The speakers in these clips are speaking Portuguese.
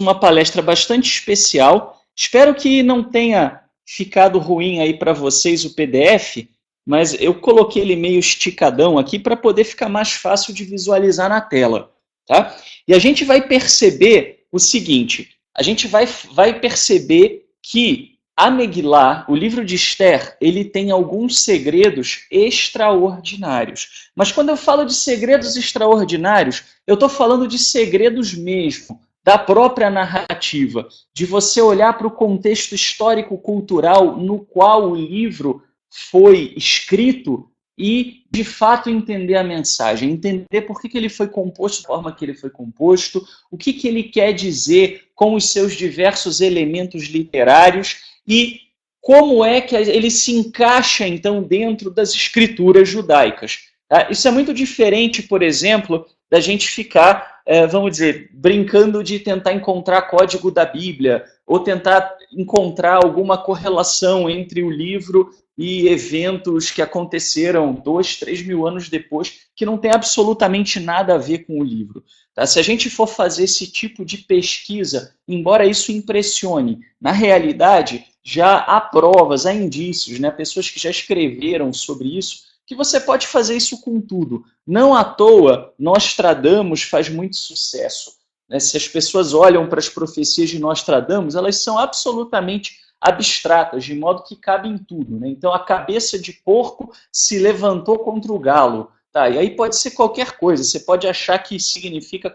uma palestra bastante especial. Espero que não tenha ficado ruim aí para vocês o PDF, mas eu coloquei ele meio esticadão aqui para poder ficar mais fácil de visualizar na tela, tá? E a gente vai perceber o seguinte, a gente vai perceber que a Megilá, o livro de Esther, ele tem alguns segredos extraordinários. Mas quando eu falo de segredos extraordinários, eu estou falando de segredos mesmo, da própria narrativa, de você olhar para o contexto histórico-cultural no qual o livro foi escrito e, de fato, entender a mensagem, entender por que ele foi composto da forma que ele foi composto, o que ele quer dizer com os seus diversos elementos literários e como é que ele se encaixa, então, dentro das escrituras judaicas. Tá? Isso é muito diferente, por exemplo, da gente ficar, vamos dizer, brincando de tentar encontrar código da Bíblia ou tentar encontrar alguma correlação entre o livro e eventos que aconteceram 2, 3 mil anos depois, que não tem absolutamente nada a ver com o livro. Tá? Se a gente for fazer esse tipo de pesquisa, embora isso impressione, na realidade já há provas, há indícios, né? Pessoas que já escreveram sobre isso, que você pode fazer isso com tudo. Não à toa, Nostradamus faz muito sucesso. Né? Se as pessoas olham para as profecias de Nostradamus, elas são absolutamente abstratas, de modo que cabe em tudo. Né? Então, a cabeça de porco se levantou contra o galo. Tá? E aí pode ser qualquer coisa. Você pode achar que significa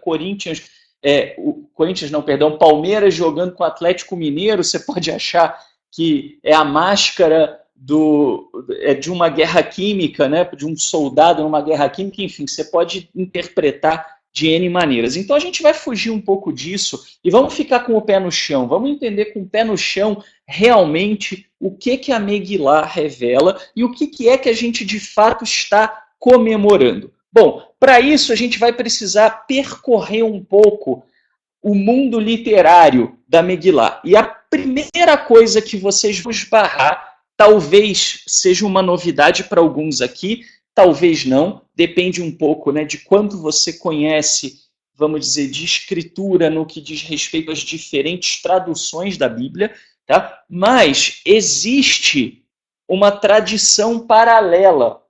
Palmeiras jogando com o Atlético Mineiro. Você pode achar que é a máscara de uma guerra química, né, de um soldado numa guerra química, enfim, você pode interpretar de N maneiras. Então a gente vai fugir um pouco disso e vamos ficar com o pé no chão, vamos entender com o pé no chão realmente o que a Megilá revela e o que é que a gente de fato está comemorando. Bom, para isso a gente vai precisar percorrer um pouco o mundo literário da Megilá. E a primeira coisa que vocês vão esbarrar, talvez seja uma novidade para alguns aqui, talvez não, depende um pouco, né, de quanto você conhece, vamos dizer, de escritura no que diz respeito às diferentes traduções da Bíblia, tá? Mas existe uma tradição paralela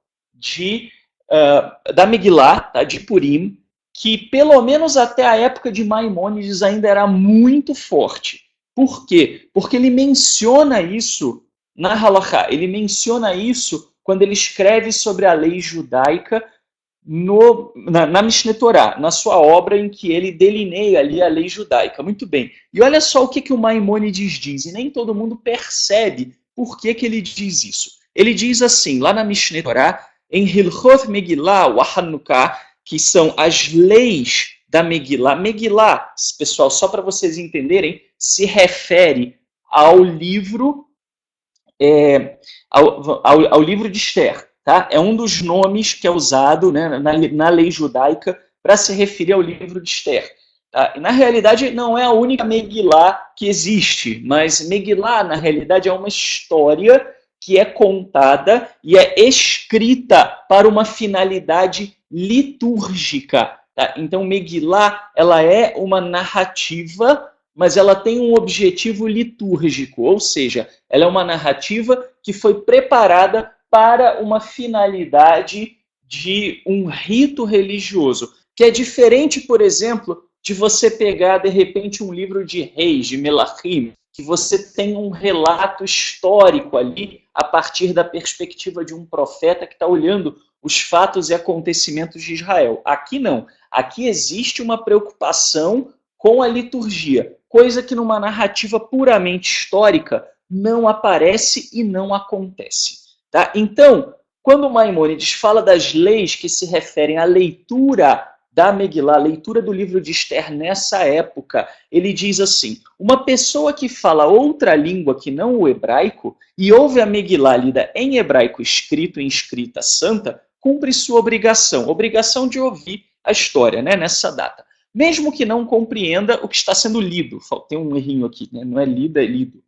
da Megilá, tá? De Purim, que pelo menos até a época de Maimônides ainda era muito forte. Por quê? Porque ele menciona isso na Halachá, ele menciona isso quando ele escreve sobre a lei judaica na Mishneh Torá, na sua obra em que ele delineia ali a lei judaica. Muito bem. E olha só o que o Maimônides diz, e nem todo mundo percebe por que ele diz isso. Ele diz assim, lá na Mishneh Torá, em Hilchot Megillah wa Hanukkah, que são as leis da Megilá. Megilá, pessoal, só para vocês entenderem, se refere ao livro ao livro de Esther. Tá? É um dos nomes que é usado, né, na lei judaica para se referir ao livro de Esther. Tá? Na realidade, não é a única Megilá que existe, mas Megilá, na realidade, é uma história que é contada e é escrita para uma finalidade litúrgica. Tá? Então, Megilá, ela é uma narrativa, mas ela tem um objetivo litúrgico, ou seja, ela é uma narrativa que foi preparada para uma finalidade de um rito religioso, que é diferente, por exemplo, de você pegar, de repente, um livro de reis, de Melachim, que você tem um relato histórico ali, a partir da perspectiva de um profeta que está olhando os fatos e acontecimentos de Israel. Aqui não. Aqui existe uma preocupação com a liturgia, coisa que numa narrativa puramente histórica não aparece e não acontece. Tá? Então, quando Maimônides fala das leis que se referem à leitura da Megilá, a leitura do livro de Esther nessa época, ele diz assim, uma pessoa que fala outra língua que não o hebraico e ouve a Megilá lida em hebraico escrito em escrita santa, cumpre sua obrigação de ouvir a história, né, nessa data. Mesmo que não compreenda o que está sendo lido. Tem um errinho aqui, né? Não é lida, é lido.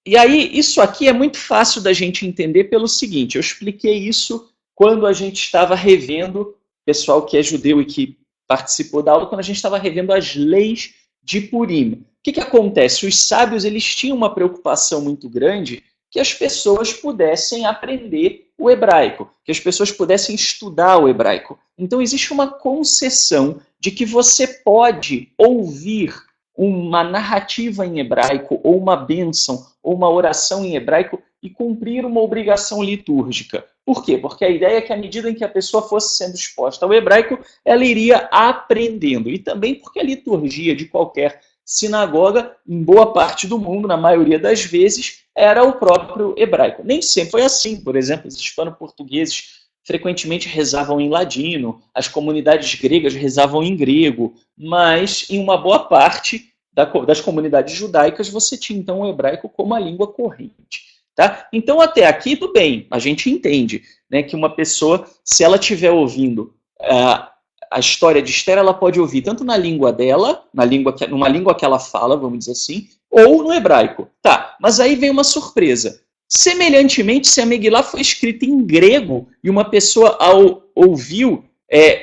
E aí, isso aqui é muito fácil da gente entender pelo seguinte, eu expliquei isso quando a gente estava revendo, pessoal que é judeu e que participou da aula, quando a gente estava revendo as leis de Purim. O que acontece? Os sábios eles tinham uma preocupação muito grande que as pessoas pudessem aprender o hebraico, que as pessoas pudessem estudar o hebraico. Então existe uma concessão de que você pode ouvir uma narrativa em hebraico, ou uma bênção, ou uma oração em hebraico e cumprir uma obrigação litúrgica. Por quê? Porque a ideia é que à medida em que a pessoa fosse sendo exposta ao hebraico, ela iria aprendendo. E também porque a liturgia de qualquer sinagoga, em boa parte do mundo, na maioria das vezes, era o próprio hebraico. Nem sempre foi assim. Por exemplo, os hispano-portugueses frequentemente rezavam em ladino, as comunidades gregas rezavam em grego, mas em uma boa parte das comunidades judaicas você tinha então o hebraico como a língua corrente. Tá? Então até aqui tudo bem, a gente entende, né, que uma pessoa, se ela estiver ouvindo a história de Esther, ela pode ouvir tanto na língua dela, numa língua que ela fala, vamos dizer assim, ou no hebraico. Tá, mas aí vem uma surpresa. Semelhantemente, se a Megilá foi escrita em grego e uma pessoa ouviu,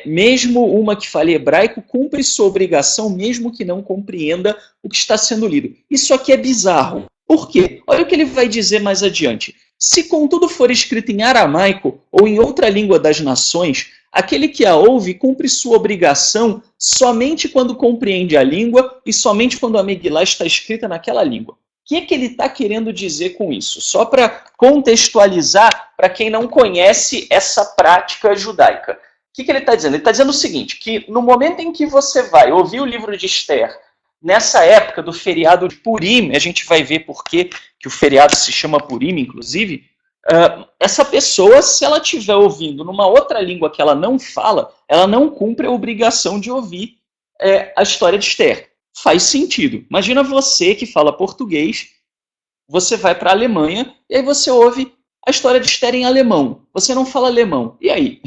mesmo uma que fale hebraico, cumpre sua obrigação, mesmo que não compreenda o que está sendo lido. Isso aqui é bizarro. Por quê? Olha o que ele vai dizer mais adiante. Se contudo for escrito em aramaico ou em outra língua das nações, aquele que a ouve cumpre sua obrigação somente quando compreende a língua e somente quando a Megilá está escrita naquela língua. O que ele está querendo dizer com isso? Só para contextualizar para quem não conhece essa prática judaica. O que ele está dizendo? Ele está dizendo o seguinte, que no momento em que você vai ouvir o livro de Esther, nessa época do feriado de Purim, a gente vai ver por que o feriado se chama Purim, inclusive, essa pessoa, se ela estiver ouvindo numa outra língua que ela não fala, ela não cumpre a obrigação de ouvir a história de Esther. Faz sentido. Imagina você que fala português, você vai para a Alemanha e aí você ouve a história de Esther em alemão. Você não fala alemão. E aí?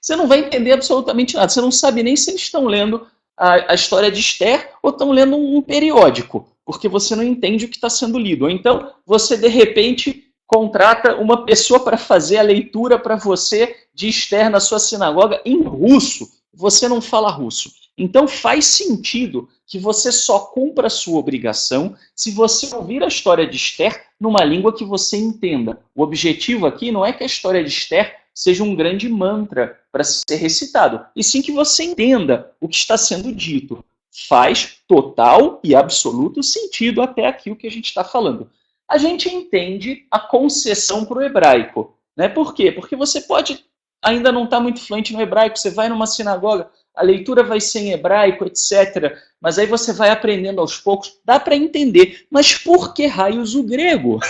Você não vai entender absolutamente nada. Você não sabe nem se eles estão lendo a história de Esther ou estão lendo um periódico, porque você não entende o que está sendo lido. Ou então, você, de repente, contrata uma pessoa para fazer a leitura para você de Esther na sua sinagoga em russo. Você não fala russo. Então, faz sentido que você só cumpra a sua obrigação se você ouvir a história de Esther numa língua que você entenda. O objetivo aqui não é que a história de Esther seja um grande mantra para ser recitado, e sim que você entenda o que está sendo dito. Faz total e absoluto sentido até aqui o que a gente está falando. A gente entende a concessão para o hebraico. Né? Por quê? Porque você pode ainda não estar muito fluente no hebraico, você vai numa sinagoga, a leitura vai ser em hebraico, etc. Mas aí você vai aprendendo aos poucos, dá para entender. Mas por que raios o grego?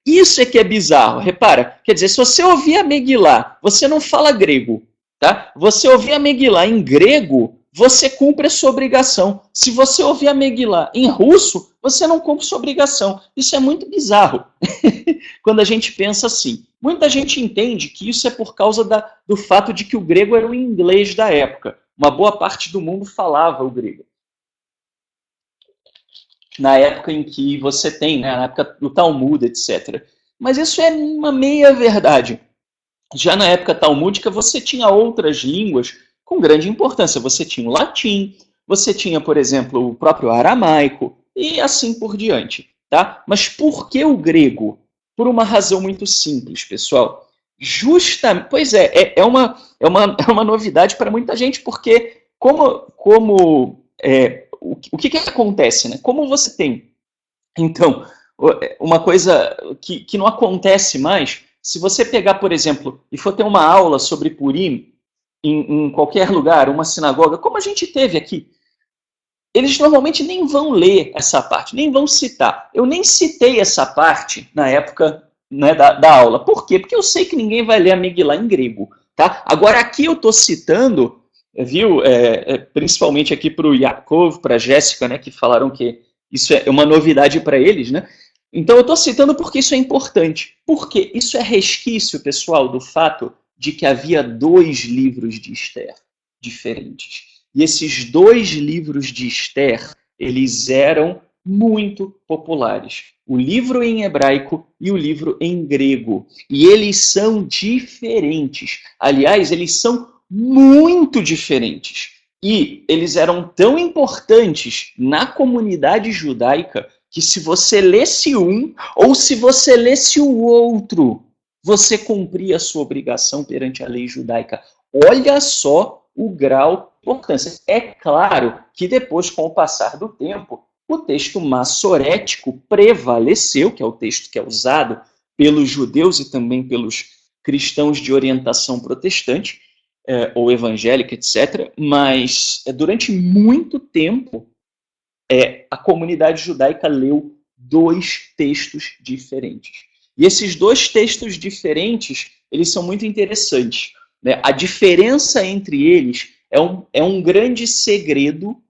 Isso é que é bizarro. Repara, quer dizer, se você ouvir a Megilá, você não fala grego, tá? Você ouvir a Megilá em grego, você cumpre a sua obrigação. Se você ouvir a Megilá em russo, você não cumpre sua obrigação. Isso é muito bizarro quando a gente pensa assim. Muita gente entende que isso é por causa do fato de que o grego era o inglês da época. Uma boa parte do mundo falava o grego. Na época em que você tem, né, na época do Talmud, etc. Mas isso é uma meia-verdade. Já na época talmúdica, você tinha outras línguas com grande importância. Você tinha o latim, você tinha, por exemplo, o próprio aramaico, e assim por diante. Tá? Mas por que o grego? Por uma razão muito simples, pessoal. Pois é uma novidade para muita gente, porque o que acontece? Né? Como você tem, então, uma coisa que não acontece mais, se você pegar, por exemplo, e for ter uma aula sobre Purim em qualquer lugar, uma sinagoga, como a gente teve aqui, eles normalmente nem vão ler essa parte, nem vão citar. Eu nem citei essa parte na época, né, da aula. Por quê? Porque eu sei que ninguém vai ler a Megilá em grego. Tá? Agora, aqui eu estou citando, viu, principalmente aqui para o Yaakov, para a Jéssica, né, que falaram que isso é uma novidade para eles, né? Então eu estou citando porque isso é importante. Porque isso é resquício, pessoal, do fato de que havia 2 livros de Esther diferentes. E esses 2 livros de Esther, eles eram muito populares. O livro em hebraico e o livro em grego. E eles são diferentes. Aliás, eles são muito diferentes. E eles eram tão importantes na comunidade judaica que se você lesse um ou se você lesse o outro, você cumpria a sua obrigação perante a lei judaica. Olha só o grau de importância. É claro que depois, com o passar do tempo, o texto massorético prevaleceu, que é o texto que é usado pelos judeus e também pelos cristãos de orientação protestante, ou evangélica, etc. Mas durante muito tempo a comunidade judaica leu dois textos diferentes. E esses dois textos diferentes, eles são muito interessantes. Né? A diferença entre eles é um grande segredo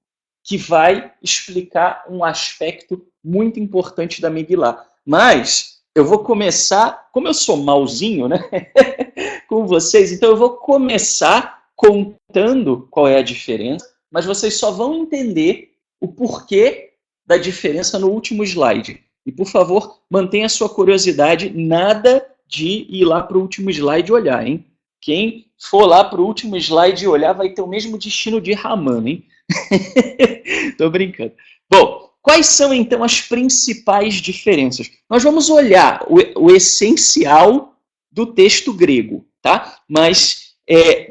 que vai explicar um aspecto muito importante da Megillah. Mas eu vou começar, como eu sou malzinho, né, com vocês, então eu vou começar contando qual é a diferença, mas vocês só vão entender o porquê da diferença no último slide. E, por favor, mantenha a sua curiosidade, nada de ir lá para o último slide e olhar, hein? Quem for lá para o último slide e olhar vai ter o mesmo destino de Haman, hein? Tô brincando. Bom, quais são, então, as principais diferenças? Nós vamos olhar o essencial do texto grego, tá? Mas,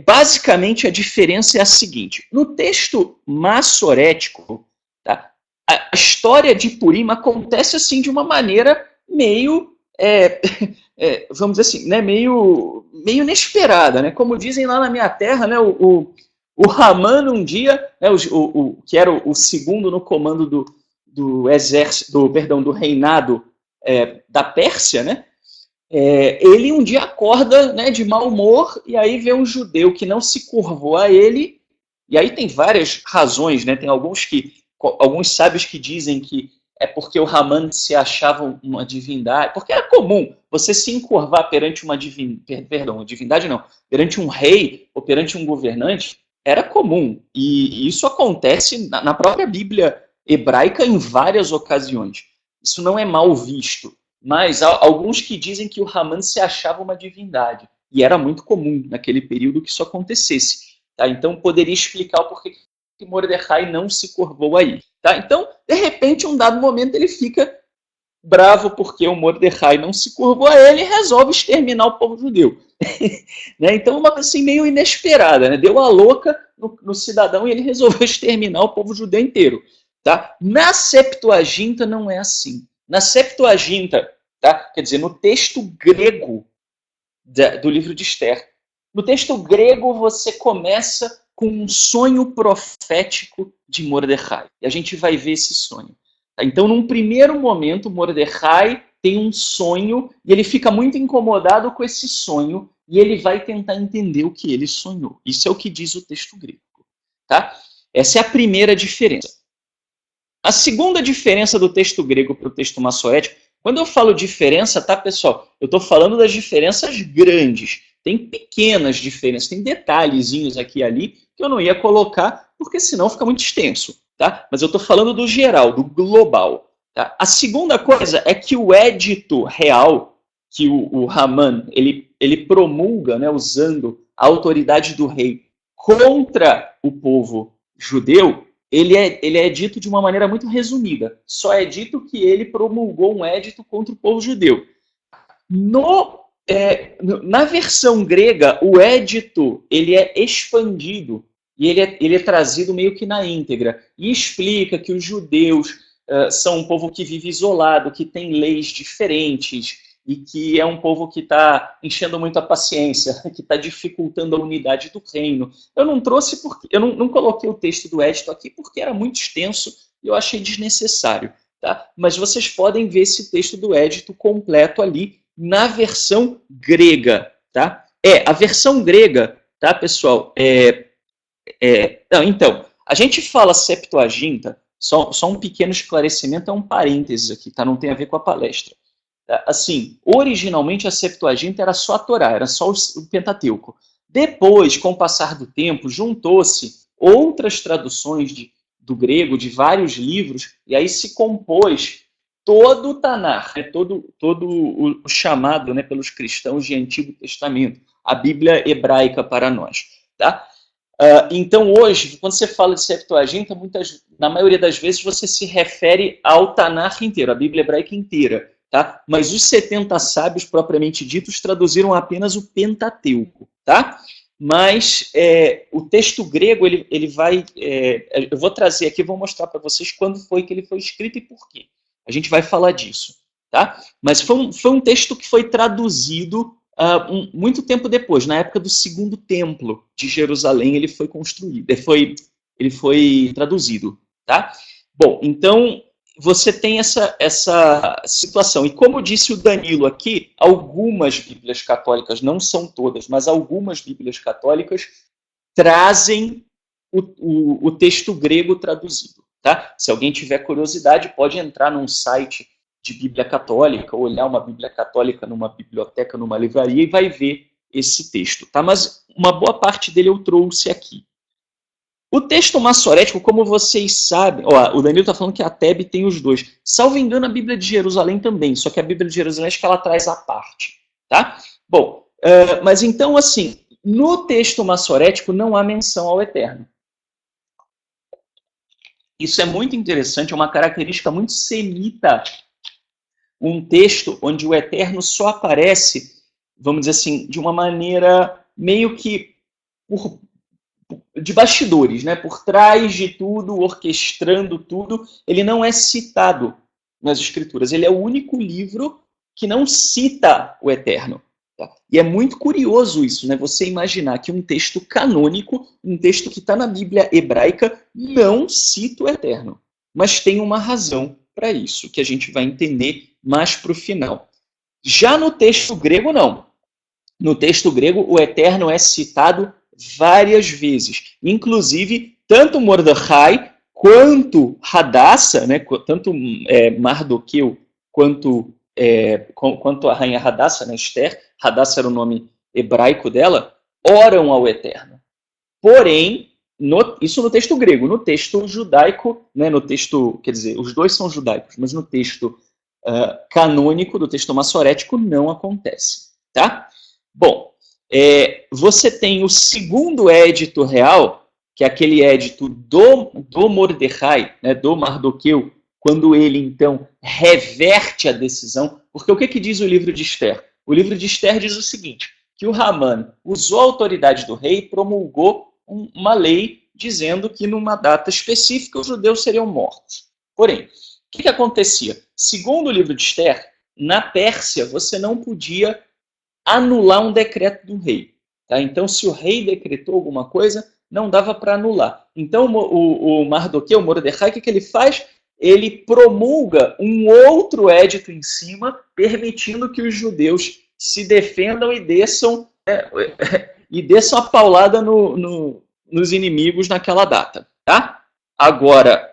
basicamente, a diferença é a seguinte. No texto massorético, tá? A história de Purim acontece, assim, de uma maneira meio... vamos dizer assim, né, meio inesperada, né? Como dizem lá na minha terra, né, o Haman um dia, né, que era o segundo no comando do exército, do reinado da Pérsia, né? Ele um dia acorda, né, de mau humor e aí vê um judeu que não se curvou a ele. E aí tem várias razões, né? Tem alguns sábios que dizem que é porque o Haman se achava uma divindade, porque era comum você se encurvar perante uma divindade não, perante um rei ou perante um governante, era comum. E isso acontece na própria Bíblia hebraica em várias ocasiões. Isso não é mal visto. Mas há alguns que dizem que o Haman se achava uma divindade. E era muito comum naquele período que isso acontecesse. Tá? Então poderia explicar o porquê que Mordecai não se curvou aí. Tá? Então, de repente, em um dado momento, ele fica bravo porque o Mordecai não se curvou a ele e resolve exterminar o povo judeu. Né? Então, uma coisa assim meio inesperada. Né? Deu a louca no cidadão e ele resolveu exterminar o povo judeu inteiro. Tá? Na Septuaginta não é assim. Na Septuaginta, tá? Quer dizer, no texto grego do livro de Esther, no texto grego você começa com um sonho profético de Mordecai. E a gente vai ver esse sonho. Então, num primeiro momento, Mordecai tem um sonho e ele fica muito incomodado com esse sonho e ele vai tentar entender o que ele sonhou. Isso é o que diz o texto grego. Tá? Essa é a primeira diferença. A segunda diferença do texto grego para o texto massorético, quando eu falo diferença, tá, pessoal? Eu estou falando das diferenças grandes. Tem pequenas diferenças, tem detalhezinhos aqui e ali que eu não ia colocar, porque senão fica muito extenso. Tá? Mas eu estou falando do geral, do global. Tá? A segunda coisa é que o édito real, que o Haman ele promulga, né, usando a autoridade do rei contra o povo judeu, ele é dito de uma maneira muito resumida. Só é dito que ele promulgou um édito contra o povo judeu. Na versão grega, o édito ele é expandido e ele é trazido meio que na íntegra. E explica que os judeus são um povo que vive isolado, que tem leis diferentes e que é um povo que está enchendo muito a paciência, que está dificultando a unidade do reino. Eu não trouxe porque eu não coloquei o texto do édito aqui porque era muito extenso e eu achei desnecessário. Tá? Mas vocês podem ver esse texto do édito completo ali na versão grega. Tá? A versão grega, tá, pessoal? Então, a gente fala Septuaginta, só um pequeno esclarecimento, é um parênteses aqui, tá? Não tem a ver com a palestra. Assim, originalmente a Septuaginta era só a Torá, era só o Pentateuco. Depois, com o passar do tempo, juntou-se outras traduções do grego, de vários livros, e aí se compôs todo o Tanar, né, todo o chamado, né, pelos cristãos de Antigo Testamento, a Bíblia hebraica para nós. Tá? Então, hoje, quando você fala de Septuaginta, na maioria das vezes você se refere ao Tanakh inteiro, a Bíblia hebraica inteira. Tá? Mas os 70 sábios, propriamente ditos, traduziram apenas o Pentateuco. Tá? Mas o texto grego, ele vai... eu vou trazer aqui, vou mostrar para vocês quando foi que ele foi escrito e por quê. A gente vai falar disso. Tá? Mas foi um texto que foi traduzido muito tempo depois, na época do Segundo Templo de Jerusalém, ele foi construído, ele foi traduzido. Tá? Bom, então você tem essa situação. E como disse o Danilo aqui, algumas Bíblias católicas, não são todas, mas algumas Bíblias católicas trazem o texto grego traduzido. Tá? Se alguém tiver curiosidade, pode entrar num site de Bíblia Católica, olhar uma Bíblia Católica numa biblioteca, numa livraria, e vai ver esse texto. Tá? Mas uma boa parte dele eu trouxe aqui. O texto massorético, como vocês sabem, o Danilo está falando que a Tebe tem os dois. Salvo engano, a Bíblia de Jerusalém também, só que a Bíblia de Jerusalém acho que ela traz a parte. Tá? Bom, mas então, assim, no texto massorético não há menção ao Eterno. Isso é muito interessante, é uma característica muito semita. Um texto onde o Eterno só aparece, vamos dizer assim, de uma maneira meio que de bastidores, né? Por trás de tudo, orquestrando tudo. Ele não é citado nas Escrituras. Ele é o único livro que não cita o Eterno. Tá? E é muito curioso isso, né? Você imaginar que um texto canônico, um texto que está na Bíblia hebraica, não cita o Eterno. Mas tem uma razão para isso, que a gente vai entender mais para o final. Já no texto grego, não. No texto grego, o Eterno é citado várias vezes. Inclusive, tanto Mordecai quanto Hadassa, né, tanto Mardoqueu quanto a rainha Hadassa, né, Esther, Hadassa era o nome hebraico dela, oram ao Eterno. Porém, isso no texto grego. No texto judaico, né, no texto, quer dizer, os dois são judaicos, mas no texto canônico, do texto massorético, não acontece. Tá? Bom, você tem o segundo édito real, que é aquele édito do Mordecai, né, do Mardoqueu, quando ele, então, reverte a decisão. Porque o que diz o livro de Esther? O livro de Esther diz o seguinte, que o Haman usou a autoridade do rei e promulgou uma lei dizendo que numa data específica os judeus seriam mortos. Porém, o que acontecia? Segundo o livro de Esther, na Pérsia você não podia anular um decreto do rei. Tá? Então, se o rei decretou alguma coisa, não dava para anular. Então, o Mardoqueu, o Mordecai, o que ele faz? Ele promulga um outro édito em cima, permitindo que os judeus se defendam e desçam a paulada nos inimigos naquela data. Tá? Agora,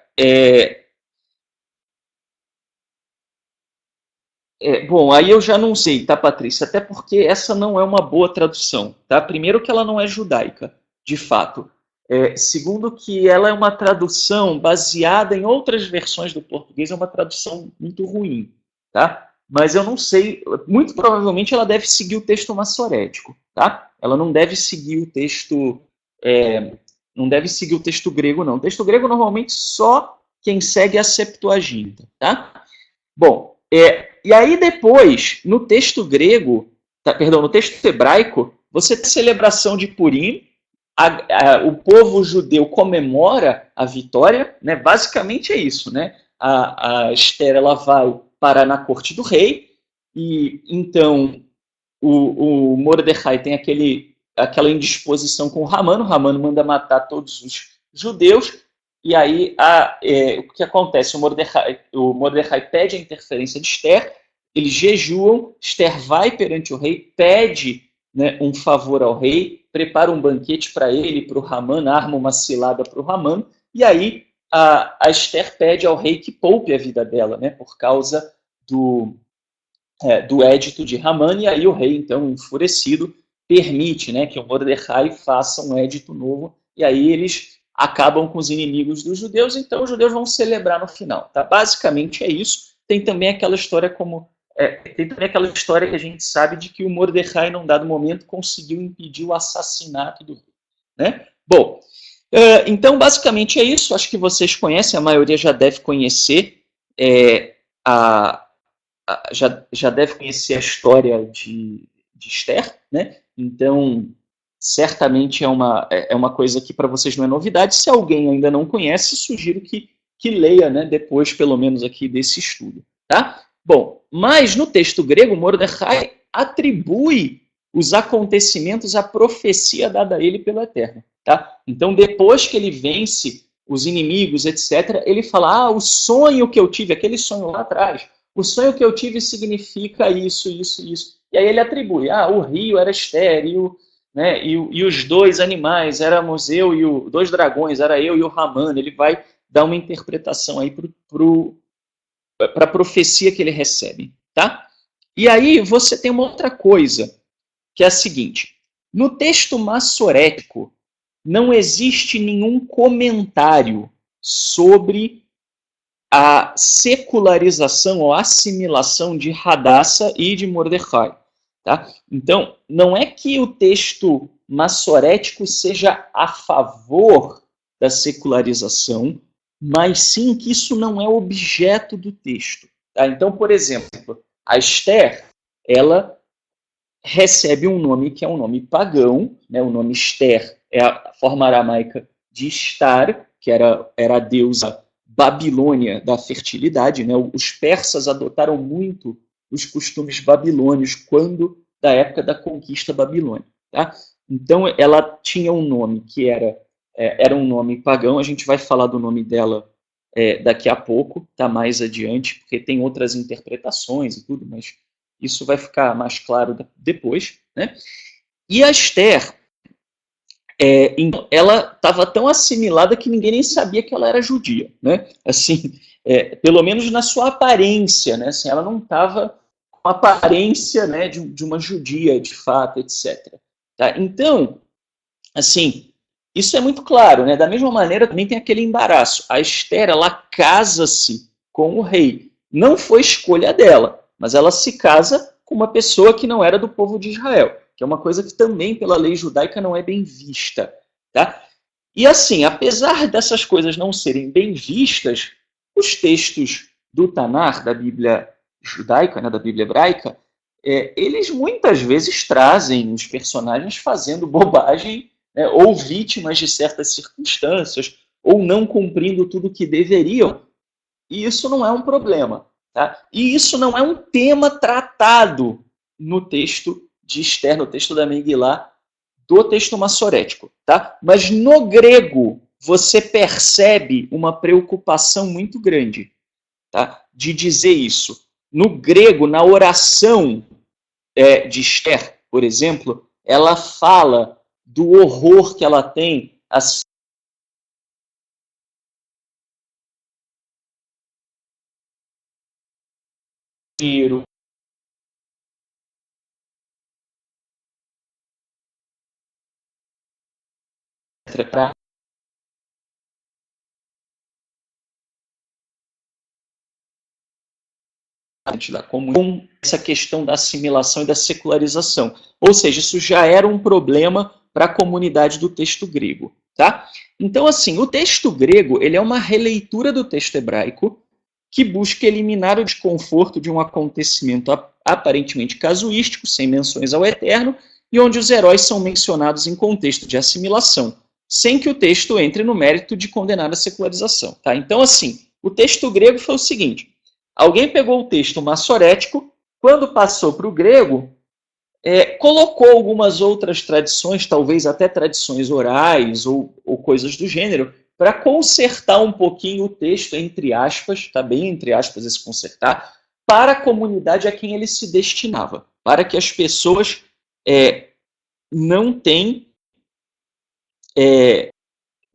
bom, aí eu já não sei, tá, Patrícia? Até porque essa não é uma boa tradução, tá? Primeiro que ela não é judaica, de fato. Segundo que ela é uma tradução baseada em outras versões do português, é uma tradução muito ruim, tá? Mas eu não sei, muito provavelmente ela deve seguir o texto massorético, tá? Ela não deve seguir o texto, não deve seguir o texto grego, não. O texto grego normalmente só quem segue a Septuaginta, tá? Bom, e aí depois, no texto grego, no texto hebraico, você tem a celebração de Purim, o povo judeu comemora a vitória, né? Basicamente é isso, né? A Esther ela vai parar na corte do rei, e então o Mordecai tem aquela indisposição com o Haman manda matar todos os judeus, e aí o que acontece? O Mordecai pede a interferência de Esther, eles jejuam, Esther vai perante o rei, pede, né, um favor ao rei, prepara um banquete para ele, para o Haman, arma uma cilada para o Haman, e aí a Esther pede ao rei que poupe a vida dela, né, por causa do édito de Haman, e aí o rei, então, enfurecido, permite, né, que o Mordecai faça um édito novo, e aí eles acabam com os inimigos dos judeus, então os judeus vão celebrar no final. Tá? Basicamente é isso. Tem também aquela história que a gente sabe de que o Mordecai, num dado momento, conseguiu impedir o assassinato do rei. Né? Bom, então basicamente é isso. Acho que vocês conhecem, a maioria já deve conhecer já deve conhecer a história de Esther, né? Então, certamente é uma coisa que para vocês não é novidade. Se alguém ainda não conhece, sugiro que leia, né, depois, pelo menos aqui desse estudo, tá? Bom, mas no texto grego, Mordecai atribui os acontecimentos à profecia dada a ele pelo Eterno, tá? Então, depois que ele vence os inimigos, etc., ele fala, o sonho que eu tive, aquele sonho lá atrás, o sonho que eu tive significa isso, isso, isso. E aí ele atribui, o rio era estéril, né, e os dois animais, éramos eu e dois dragões, era eu e o Raman. Ele vai dar uma interpretação aí para a profecia que ele recebe, tá? E aí você tem uma outra coisa, que é a seguinte, no texto massorético não existe nenhum comentário sobre a secularização ou assimilação de Hadassah e de Mordecai. Tá? Então, não é que o texto massorético seja a favor da secularização, mas sim que isso não é objeto do texto. Tá? Então, por exemplo, a Esther, ela recebe um nome que é um nome pagão, né? O nome Esther é a forma aramaica de Estar, que era a deusa Babilônia da fertilidade, né? Os persas adotaram muito os costumes babilônios da época da conquista babilônica. Tá? Então, ela tinha um nome que era um nome pagão. A gente vai falar do nome dela daqui a pouco, tá? Mais adiante, porque tem outras interpretações e tudo, mas isso vai ficar mais claro depois. Né? E a Esther, então, ela estava tão assimilada que ninguém nem sabia que ela era judia, né? Assim, pelo menos na sua aparência, né? Assim, ela não estava com a aparência, né, de uma judia, de fato, etc. Tá? Então, assim, isso é muito claro, né? Da mesma maneira, também tem aquele embaraço. A Esther, ela casa-se com o rei. Não foi escolha dela, mas ela se casa com uma pessoa que não era do povo de Israel, que é uma coisa que também, pela lei judaica, não é bem vista. Tá? E assim, apesar dessas coisas não serem bem vistas, os textos do Tanar, da Bíblia judaica, né, da Bíblia hebraica, eles muitas vezes trazem os personagens fazendo bobagem, né, ou vítimas de certas circunstâncias, ou não cumprindo tudo o que deveriam. E isso não é um problema. Tá? E isso não é um tema tratado no texto de Esther, no texto da Megilá, do texto massorético. Tá? Mas no grego, você percebe uma preocupação muito grande, tá? De dizer isso. No grego, na oração de Esther, por exemplo, ela fala do horror que ela tem a para da comunhão, essa questão da assimilação e da secularização. Ou seja, isso já era um problema para a comunidade do texto grego. Tá? Então, assim, o texto grego ele é uma releitura do texto hebraico que busca eliminar o desconforto de um acontecimento aparentemente casuístico, sem menções ao eterno, e onde os heróis são mencionados em contexto de assimilação, sem que o texto entre no mérito de condenar a secularização. Tá? Então, assim, o texto grego foi o seguinte: alguém pegou o texto massorético, quando passou para o grego, colocou algumas outras tradições, talvez até tradições orais ou coisas do gênero, para consertar um pouquinho o texto, entre aspas, está bem entre aspas esse consertar, para a comunidade a quem ele se destinava, para que as pessoas não têm,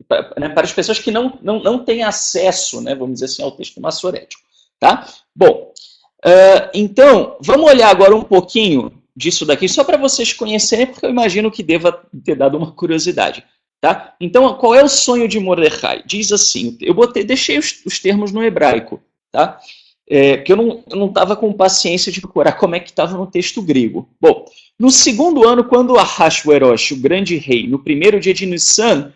para as pessoas que não têm acesso, né, vamos dizer assim, ao texto massorético. Tá? Bom, então, vamos olhar agora um pouquinho disso daqui, só para vocês conhecerem, porque eu imagino que deva ter dado uma curiosidade. Tá? Então, qual é o sonho de Mordecai? Diz assim, deixei os termos no hebraico, tá? Porque eu não estava com paciência de procurar como é que estava no texto grego. Bom, no segundo ano, quando Ahasverosh, o grande rei, no primeiro dia de Nissan,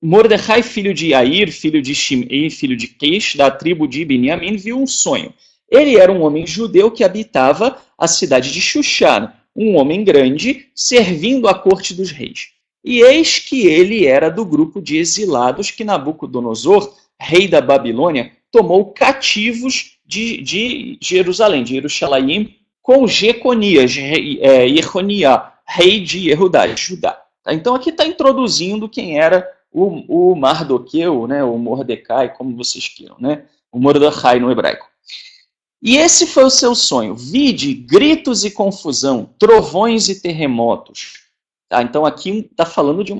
Mordecai, filho de Yair, filho de Shimei, filho de Quish, da tribo de Beniamim, viu um sonho. Ele era um homem judeu que habitava a cidade de Xuxá, um homem grande, servindo à corte dos reis. E eis que ele era do grupo de exilados que Nabucodonosor, rei da Babilônia, tomou cativos de Jerusalém, de Jerusalém, com Jeconias, rei de Judá. Então aqui está introduzindo quem era o Mardoqueu, né, o Mordecai, como vocês queiram, né, o Mordecai no hebraico. E esse foi o seu sonho. Vide gritos e confusão, trovões e terremotos. Tá? Então aqui está falando de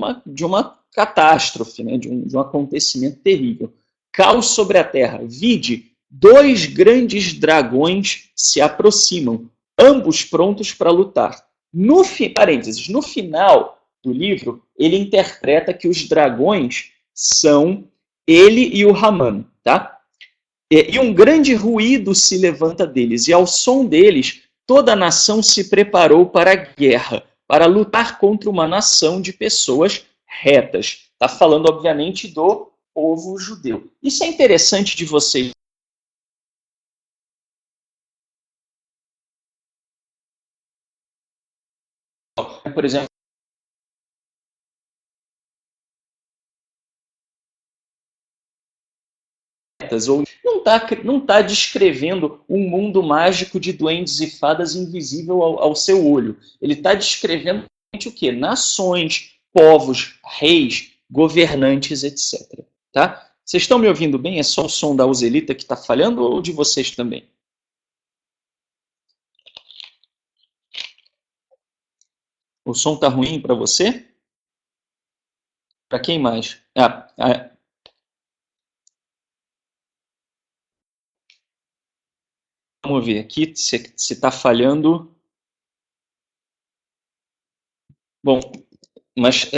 uma catástrofe, né, de um acontecimento terrível. Caos sobre a terra. Vide, 2 grandes dragões se aproximam, ambos prontos para lutar. No final do livro, ele interpreta que os dragões são ele e o Haman, tá? E um grande ruído se levanta deles, e ao som deles, toda a nação se preparou para a guerra, para lutar contra uma nação de pessoas retas. Está falando, obviamente, do povo judeu. Isso é interessante de vocês. Por exemplo, ou não tá descrevendo um mundo mágico de duendes e fadas invisível ao seu olho. Ele está descrevendo o quê? Nações, povos, reis, governantes, etc. Tá? Vocês estão me ouvindo bem? É só o som da Uzelita que está falhando ou de vocês também? O som está ruim para você? Para quem mais? Vamos ver aqui se está falhando. Bom, mas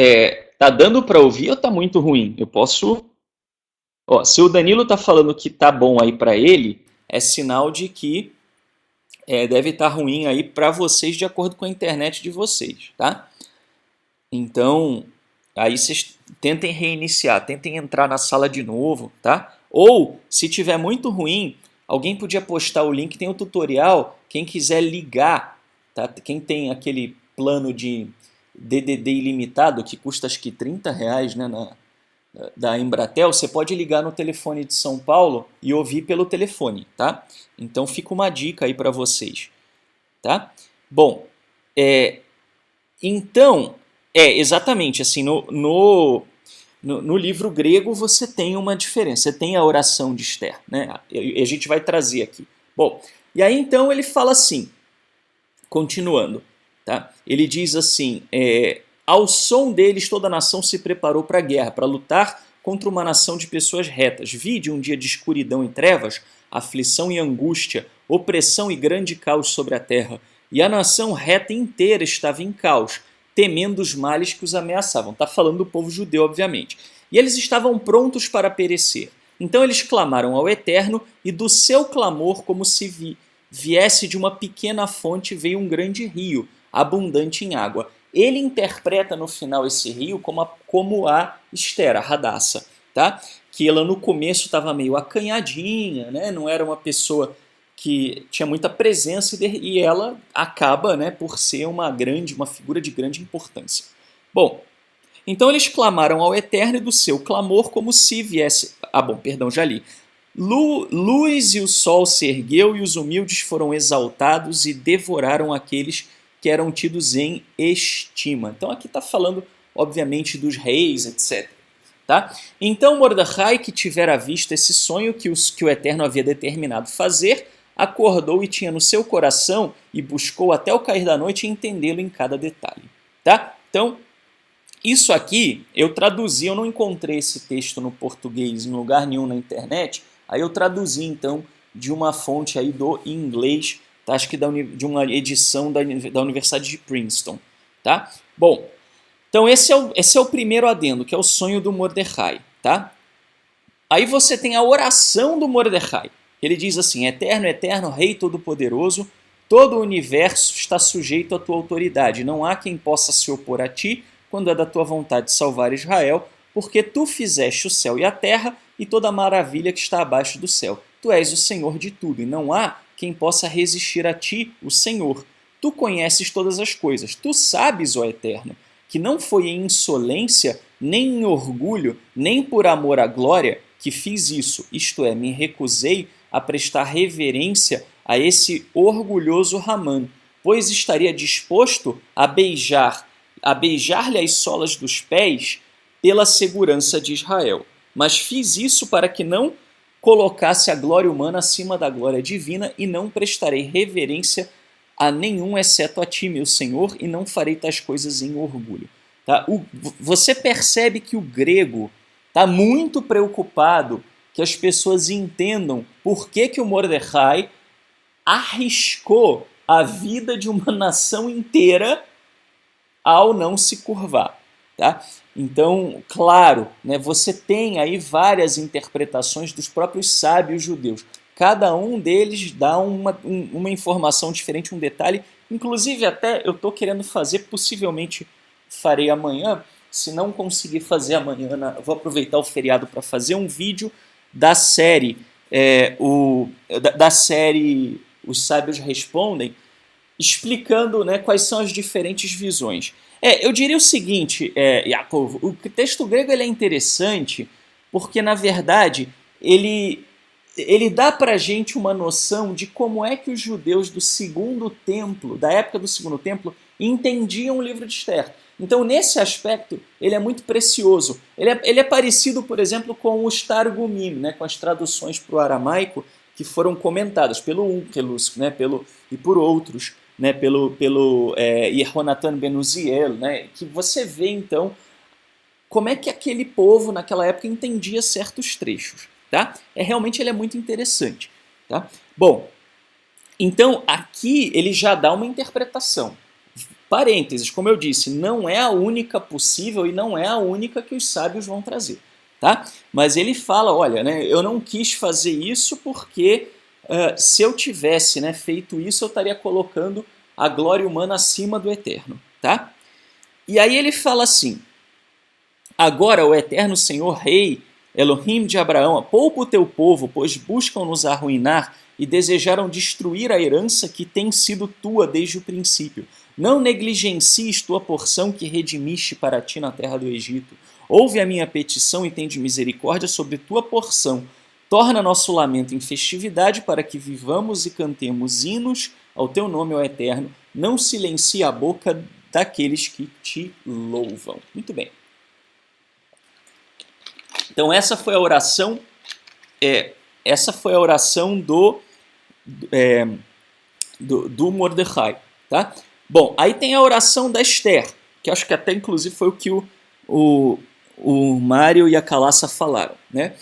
tá dando para ouvir ou tá muito ruim? Eu posso... Ó, se o Danilo tá falando que tá bom aí para ele, é sinal de que deve estar ruim aí para vocês de acordo com a internet de vocês, tá? Então, aí vocês tentem reiniciar, tentem entrar na sala de novo, tá? Ou, se tiver muito ruim, alguém podia postar o link, tem o tutorial, quem quiser ligar, tá? Quem tem aquele plano de DDD ilimitado, que custa acho que R$30, né, da Embratel, você pode ligar no telefone de São Paulo e ouvir pelo telefone, tá? Então fica uma dica aí para vocês, tá? Bom, então, exatamente, assim, no livro grego você tem uma diferença, você tem a oração de Esther, né? E a gente vai trazer aqui. Bom, e aí então ele fala assim, continuando, tá? Ele diz assim, ao som deles toda a nação se preparou para a guerra, para lutar contra uma nação de pessoas retas. Vide um dia de escuridão e trevas, aflição e angústia, opressão e grande caos sobre a terra. E a nação reta inteira estava em caos, temendo os males que os ameaçavam. Está falando do povo judeu, obviamente. E eles estavam prontos para perecer. Então eles clamaram ao Eterno, e do seu clamor, como se viesse de uma pequena fonte, veio um grande rio, abundante em água. Ele interpreta no final esse rio como a Esther, a Hadassah, tá? Que ela no começo estava meio acanhadinha, né? Não era uma pessoa que tinha muita presença, e ela acaba, né, por ser uma figura de grande importância. Bom, então eles clamaram ao Eterno, e do seu clamor como se viesse... já li. Luz e o sol se ergueu, e os humildes foram exaltados e devoraram aqueles que eram tidos em estima. Então aqui está falando, obviamente, dos reis, etc. Tá? Então Mordecai, que tivera visto esse sonho que o Eterno havia determinado fazer, acordou e tinha no seu coração, e buscou até o cair da noite entendê-lo em cada detalhe. Tá? Então, isso aqui eu traduzi, eu não encontrei esse texto no português em lugar nenhum na internet, aí eu traduzi então de uma fonte aí do inglês, tá? Acho que de uma edição da Universidade de Princeton. Tá? Bom, então esse é o primeiro adendo, que é o sonho do Mordecai. Tá? Aí você tem a oração do Mordecai. Ele diz assim, Eterno, eterno, Rei Todo-Poderoso, todo o universo está sujeito à tua autoridade. Não há quem possa se opor a ti, quando é da tua vontade salvar Israel, porque tu fizeste o céu e a terra e toda a maravilha que está abaixo do céu. Tu és o Senhor de tudo, e não há quem possa resistir a ti, o Senhor. Tu conheces todas as coisas. Tu sabes, ó Eterno, que não foi em insolência, nem em orgulho, nem por amor à glória que fiz isso, isto é, me recusei a prestar reverência a esse orgulhoso Ramã, pois estaria disposto a beijar-lhe as solas dos pés pela segurança de Israel. Mas fiz isso para que não colocasse a glória humana acima da glória divina, e não prestarei reverência a nenhum exceto a ti, meu Senhor, e não farei tais coisas em orgulho. Tá? Você percebe que o grego está muito preocupado que as pessoas entendam por que o Mordecai arriscou a vida de uma nação inteira ao não se curvar. Tá? Então, claro, né, você tem aí várias interpretações dos próprios sábios judeus. Cada um deles dá uma informação diferente, um detalhe. Inclusive, até eu estou querendo fazer, possivelmente farei amanhã. Se não conseguir fazer amanhã, vou aproveitar o feriado para fazer um vídeo da série, da série Os Sábios Respondem, explicando, né, quais são as diferentes visões. Eu diria o seguinte, Yaakov, o texto grego ele é interessante porque, na verdade, ele dá para a gente uma noção de como é que os judeus do Segundo Templo, da época do Segundo Templo, entendiam o livro de Esther. Então, nesse aspecto, ele é muito precioso. Ele é parecido, por exemplo, com os Targumim, né, com as traduções para o aramaico que foram comentadas pelo Onkelos, né, e por outros, né, pelo Yehonatan ben Uziel, né, que você vê, então, como é que aquele povo, naquela época, entendia certos trechos. Tá? Realmente ele é muito interessante. Tá? Bom, então aqui ele já dá uma interpretação. Parênteses, como eu disse, não é a única possível e não é a única que os sábios vão trazer. Tá? Mas ele fala, olha, né, eu não quis fazer isso porque se eu tivesse, né, feito isso, eu estaria colocando a glória humana acima do Eterno. Tá? E aí ele fala assim, agora o Eterno Senhor Rei, Elohim de Abraão, poupa o teu povo, pois buscam nos arruinar e desejaram destruir a herança que tem sido tua desde o princípio. Não negligencies tua porção que redimiste para ti na terra do Egito. Ouve a minha petição e tende misericórdia sobre tua porção. Torna nosso lamento em festividade para que vivamos e cantemos hinos ao teu nome, ó Eterno. Não silencie a boca daqueles que te louvam. Muito bem. Então essa foi a oração do Mordecai. Tá? Bom, aí tem a oração da Esther, que acho que até inclusive foi o que o Mário e a Calassa falaram. Né?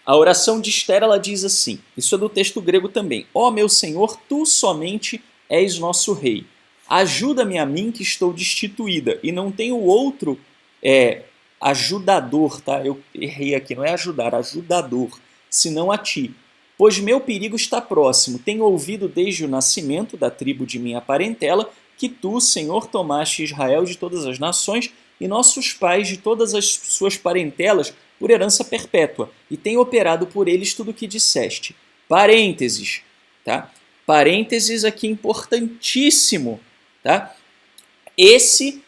A oração de Esther, ela diz assim, isso é do texto grego também, ó meu Senhor, tu somente és nosso rei. Ajuda-me a mim que estou destituída e não tenho outro ajudador, tá? Eu errei aqui, não é ajudar, ajudador, senão a ti. Pois meu perigo está próximo. Tenho ouvido desde o nascimento da tribo de minha parentela que tu, Senhor, tomaste Israel de todas as nações e nossos pais de todas as suas parentelas por herança perpétua, e tem operado por eles tudo o que disseste. Parênteses, tá? Parênteses aqui importantíssimo, tá? Esse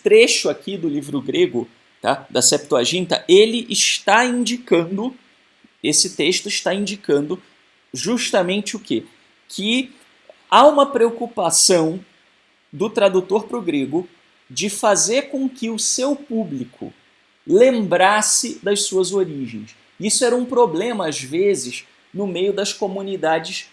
trecho aqui do livro grego, tá, da Septuaginta, ele está indicando, esse texto está indicando justamente o quê? Que há uma preocupação do tradutor para o grego de fazer com que o seu público lembrasse das suas origens. Isso era um problema, às vezes, no meio das comunidades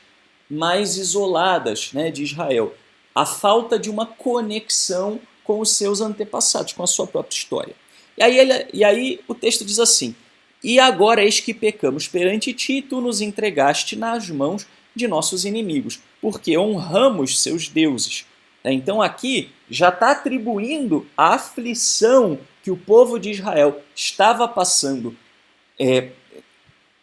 mais isoladas, né, de Israel. A falta de uma conexão com os seus antepassados, com a sua própria história. E aí o texto diz assim, e agora eis que pecamos perante ti, e tu nos entregaste nas mãos de nossos inimigos, porque honramos seus deuses. Então aqui já está atribuindo a aflição que o povo de Israel estava passando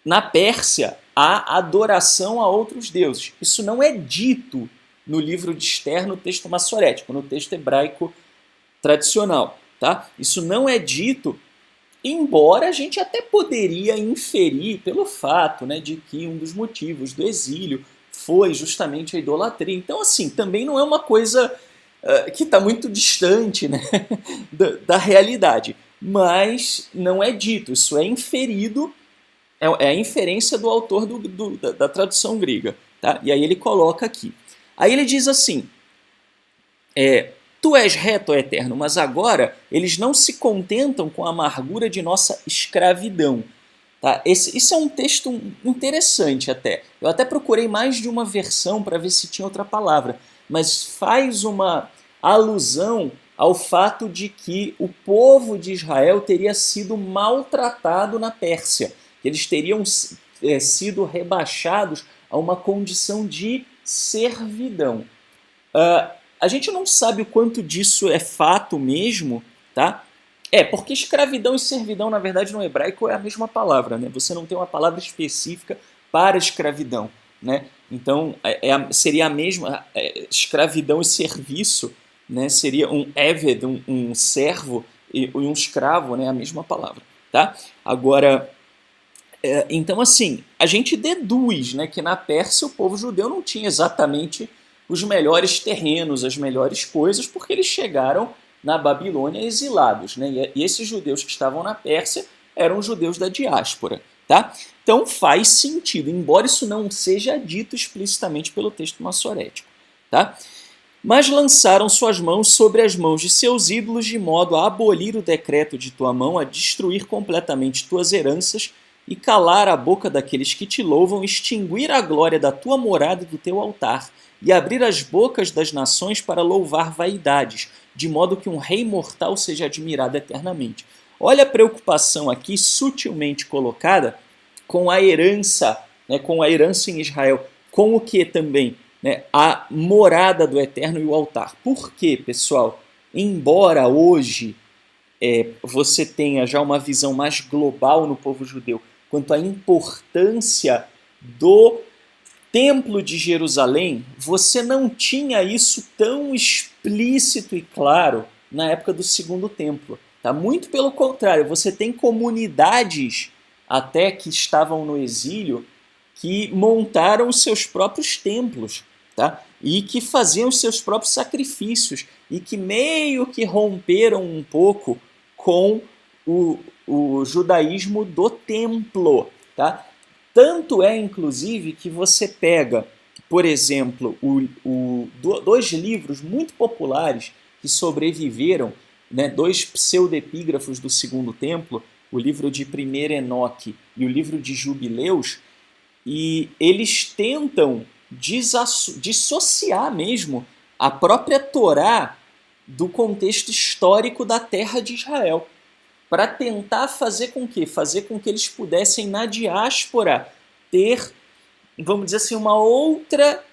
na Pérsia à adoração a outros deuses. Isso não é dito no livro de Esther, no texto massorético, no texto hebraico tradicional. Tá? Isso não é dito, embora a gente até poderia inferir pelo fato, né, de que um dos motivos do exílio foi justamente a idolatria. Então, assim, também não é uma coisa que está muito distante, né, da realidade. Mas não é dito, isso é inferido, é a inferência do autor da tradução grega. Tá? E aí ele coloca aqui. Aí ele diz assim, Tu és reto, ó Eterno, mas agora eles não se contentam com a amargura de nossa escravidão. Tá? Isso é um texto interessante até. Eu até procurei mais de uma versão para ver se tinha outra palavra, mas faz uma alusão ao fato de que o povo de Israel teria sido maltratado na Pérsia. Eles teriam sido rebaixados a uma condição de servidão. A gente não sabe o quanto disso é fato mesmo, tá? Porque escravidão e servidão, na verdade, no hebraico é a mesma palavra, né? Você não tem uma palavra específica para escravidão, né? Então, seria a mesma escravidão e serviço, né? Seria um eved, um servo e um escravo, né? A mesma palavra, tá? Agora, então, assim, a gente deduz, né, que na Pérsia o povo judeu não tinha exatamente os melhores terrenos, as melhores coisas, porque eles chegaram na Babilônia exilados, né? E esses judeus que estavam na Pérsia eram judeus da diáspora, tá? Então faz sentido, embora isso não seja dito explicitamente pelo texto massorético, tá? Mas lançaram suas mãos sobre as mãos de seus ídolos, de modo a abolir o decreto de tua mão, a destruir completamente tuas heranças e calar a boca daqueles que te louvam, extinguir a glória da tua morada e do teu altar, e abrir as bocas das nações para louvar vaidades, de modo que um rei mortal seja admirado eternamente. Olha a preocupação aqui sutilmente colocada com a herança, né, com a herança em Israel, com o que também? Né, a morada do Eterno e o altar. Por quê, pessoal? Embora hoje você tenha já uma visão mais global no povo judeu quanto à importância do Templo de Jerusalém, você não tinha isso tão explícito e claro na época do Segundo Templo. Tá? Muito pelo contrário, você tem comunidades até que estavam no exílio que montaram os seus próprios templos, tá? E que faziam os seus próprios sacrifícios e que meio que romperam um pouco com o judaísmo do templo, tá? Tanto é, inclusive, que você pega, por exemplo, dois livros muito populares que sobreviveram, né, dois pseudepígrafos do Segundo Templo, o livro de 1º Enoque e o livro de Jubileus, e eles tentam dissociar mesmo a própria Torá do contexto histórico da terra de Israel, para tentar fazer com que eles pudessem, na diáspora, ter, vamos dizer assim, uma outra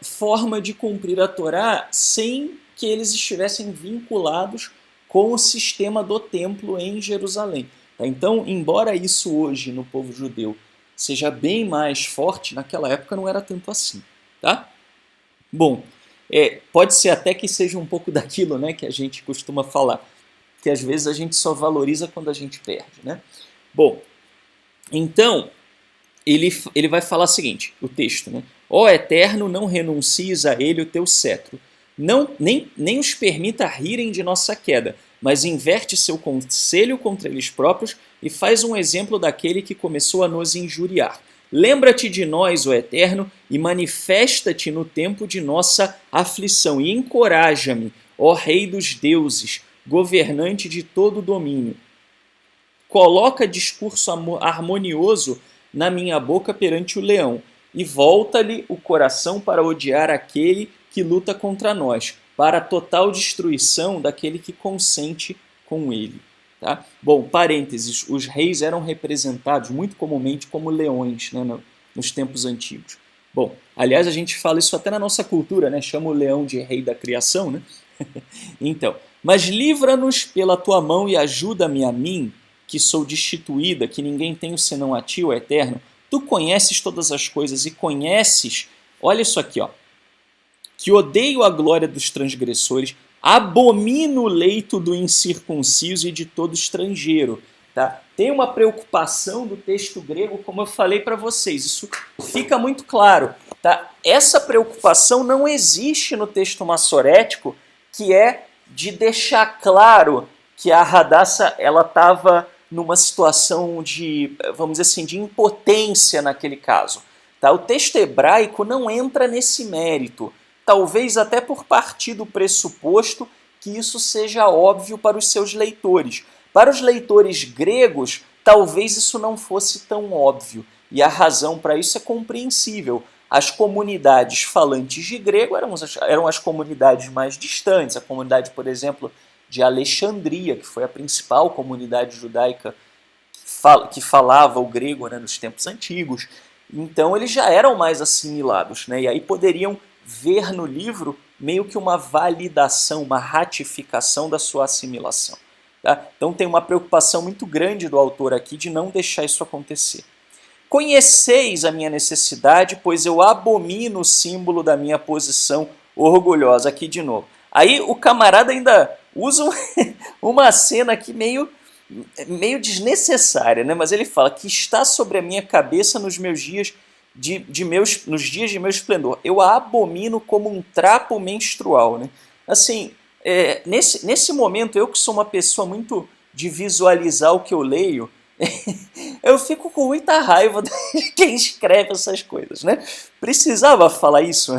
forma de cumprir a Torá sem que eles estivessem vinculados com o sistema do templo em Jerusalém. Então, embora isso hoje no povo judeu seja bem mais forte, naquela época não era tanto assim. Tá? Bom, pode ser até que seja um pouco daquilo, né, que a gente costuma falar, que às vezes a gente só valoriza quando a gente perde, né? Bom, então, ele vai falar o seguinte, o texto, né? Ó Eterno, não renuncies a ele o teu cetro, nem os permita rirem de nossa queda, mas inverte seu conselho contra eles próprios e faz um exemplo daquele que começou a nos injuriar. Lembra-te de nós, ó Eterno, e manifesta-te no tempo de nossa aflição, e encoraja-me, ó Rei dos deuses, governante de todo o domínio. Coloca discurso harmonioso na minha boca perante o leão, e volta-lhe o coração para odiar aquele que luta contra nós, para a total destruição daquele que consente com ele. Tá? Bom, parênteses, os reis eram representados muito comumente como leões, né, nos tempos antigos. Bom, aliás, a gente fala isso até na nossa cultura, né? Chama o leão de rei da criação, né? Então, mas livra-nos pela tua mão e ajuda-me a mim, que sou destituída, que ninguém tem senão a ti, ó Eterno. Tu conheces todas as coisas e conheces, olha isso aqui, ó. que odeio a glória dos transgressores, abomino o leito do incircunciso e de todo estrangeiro. Tá? Tem uma preocupação do texto grego, como eu falei para vocês, isso fica muito claro. Tá? Essa preocupação não existe no texto massorético, que é de deixar claro que a Hadassah ela estava numa situação de, vamos dizer assim, de impotência naquele caso. Tá? O texto hebraico não entra nesse mérito, talvez até por partir do pressuposto que isso seja óbvio para os seus leitores. Para os leitores gregos, talvez isso não fosse tão óbvio, e a razão para isso é compreensível. As comunidades falantes de grego eram as comunidades mais distantes, a comunidade, por exemplo, de Alexandria, que foi a principal comunidade judaica que falava o grego, né, nos tempos antigos. Então eles já eram mais assimilados, né, e aí poderiam ver no livro meio que uma validação, uma ratificação da sua assimilação. Tá? Então tem uma preocupação muito grande do autor aqui de não deixar isso acontecer. Conheceis a minha necessidade, pois eu abomino o símbolo da minha posição orgulhosa. Aqui de novo. Aí o camarada ainda usa uma cena aqui meio desnecessária, né? Mas ele fala que está sobre a minha cabeça nos meus dias nos dias de meu esplendor. Eu a abomino como um trapo menstrual, né? Assim, nesse momento, eu que sou uma pessoa muito de visualizar o que eu leio, eu fico com muita raiva de quem escreve essas coisas, né? Precisava falar isso?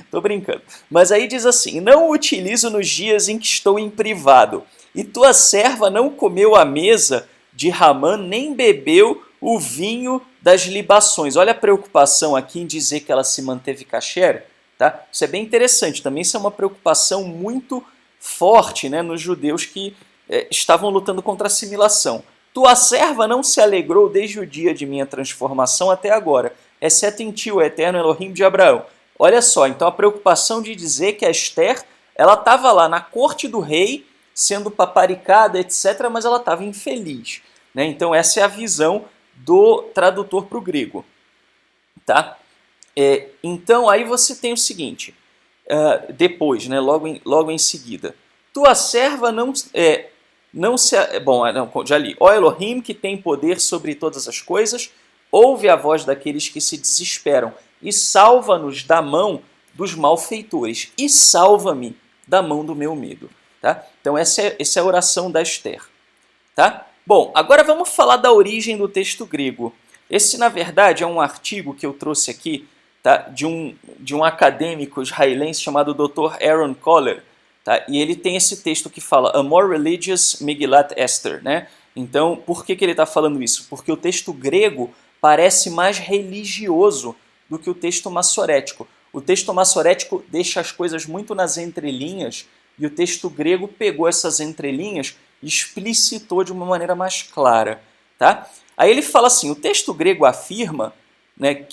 Tô brincando. Mas aí diz assim, não o utilizo nos dias em que estou em privado, e tua serva não comeu a mesa de Ramã, nem bebeu o vinho das libações. Olha a preocupação aqui em dizer que ela se manteve kasher, tá? Isso é bem interessante. Também isso é uma preocupação muito forte, né, nos judeus que estavam lutando contra a assimilação. Tua serva não se alegrou desde o dia de minha transformação até agora, exceto em ti, o eterno Elohim de Abraão. Olha só, então a preocupação de dizer que a Esther, ela estava lá na corte do rei, sendo paparicada, etc., mas ela estava infeliz. Né? Então essa é a visão do tradutor para o grego. Tá? Então aí você tem o seguinte, depois, né, logo em seguida. Tua serva não se... Bom, não, já li. Ó Elohim, que tem poder sobre todas as coisas, ouve a voz daqueles que se desesperam e salva-nos da mão dos malfeitores e salva-me da mão do meu medo. Tá? Então essa é a oração da Esther. Tá? Bom, agora vamos falar da origem do texto grego. Esse, na verdade, é um artigo que eu trouxe aqui, tá? de um acadêmico israelense chamado Dr. Aaron Koller. Tá? E ele tem esse texto que fala A More Religious Megillat Esther. Né? Então, por que ele está falando isso? Porque o texto grego parece mais religioso do que o texto massorético. O texto massorético deixa as coisas muito nas entrelinhas e o texto grego pegou essas entrelinhas e explicitou de uma maneira mais clara. Tá? Aí ele fala assim, o texto grego afirma, né,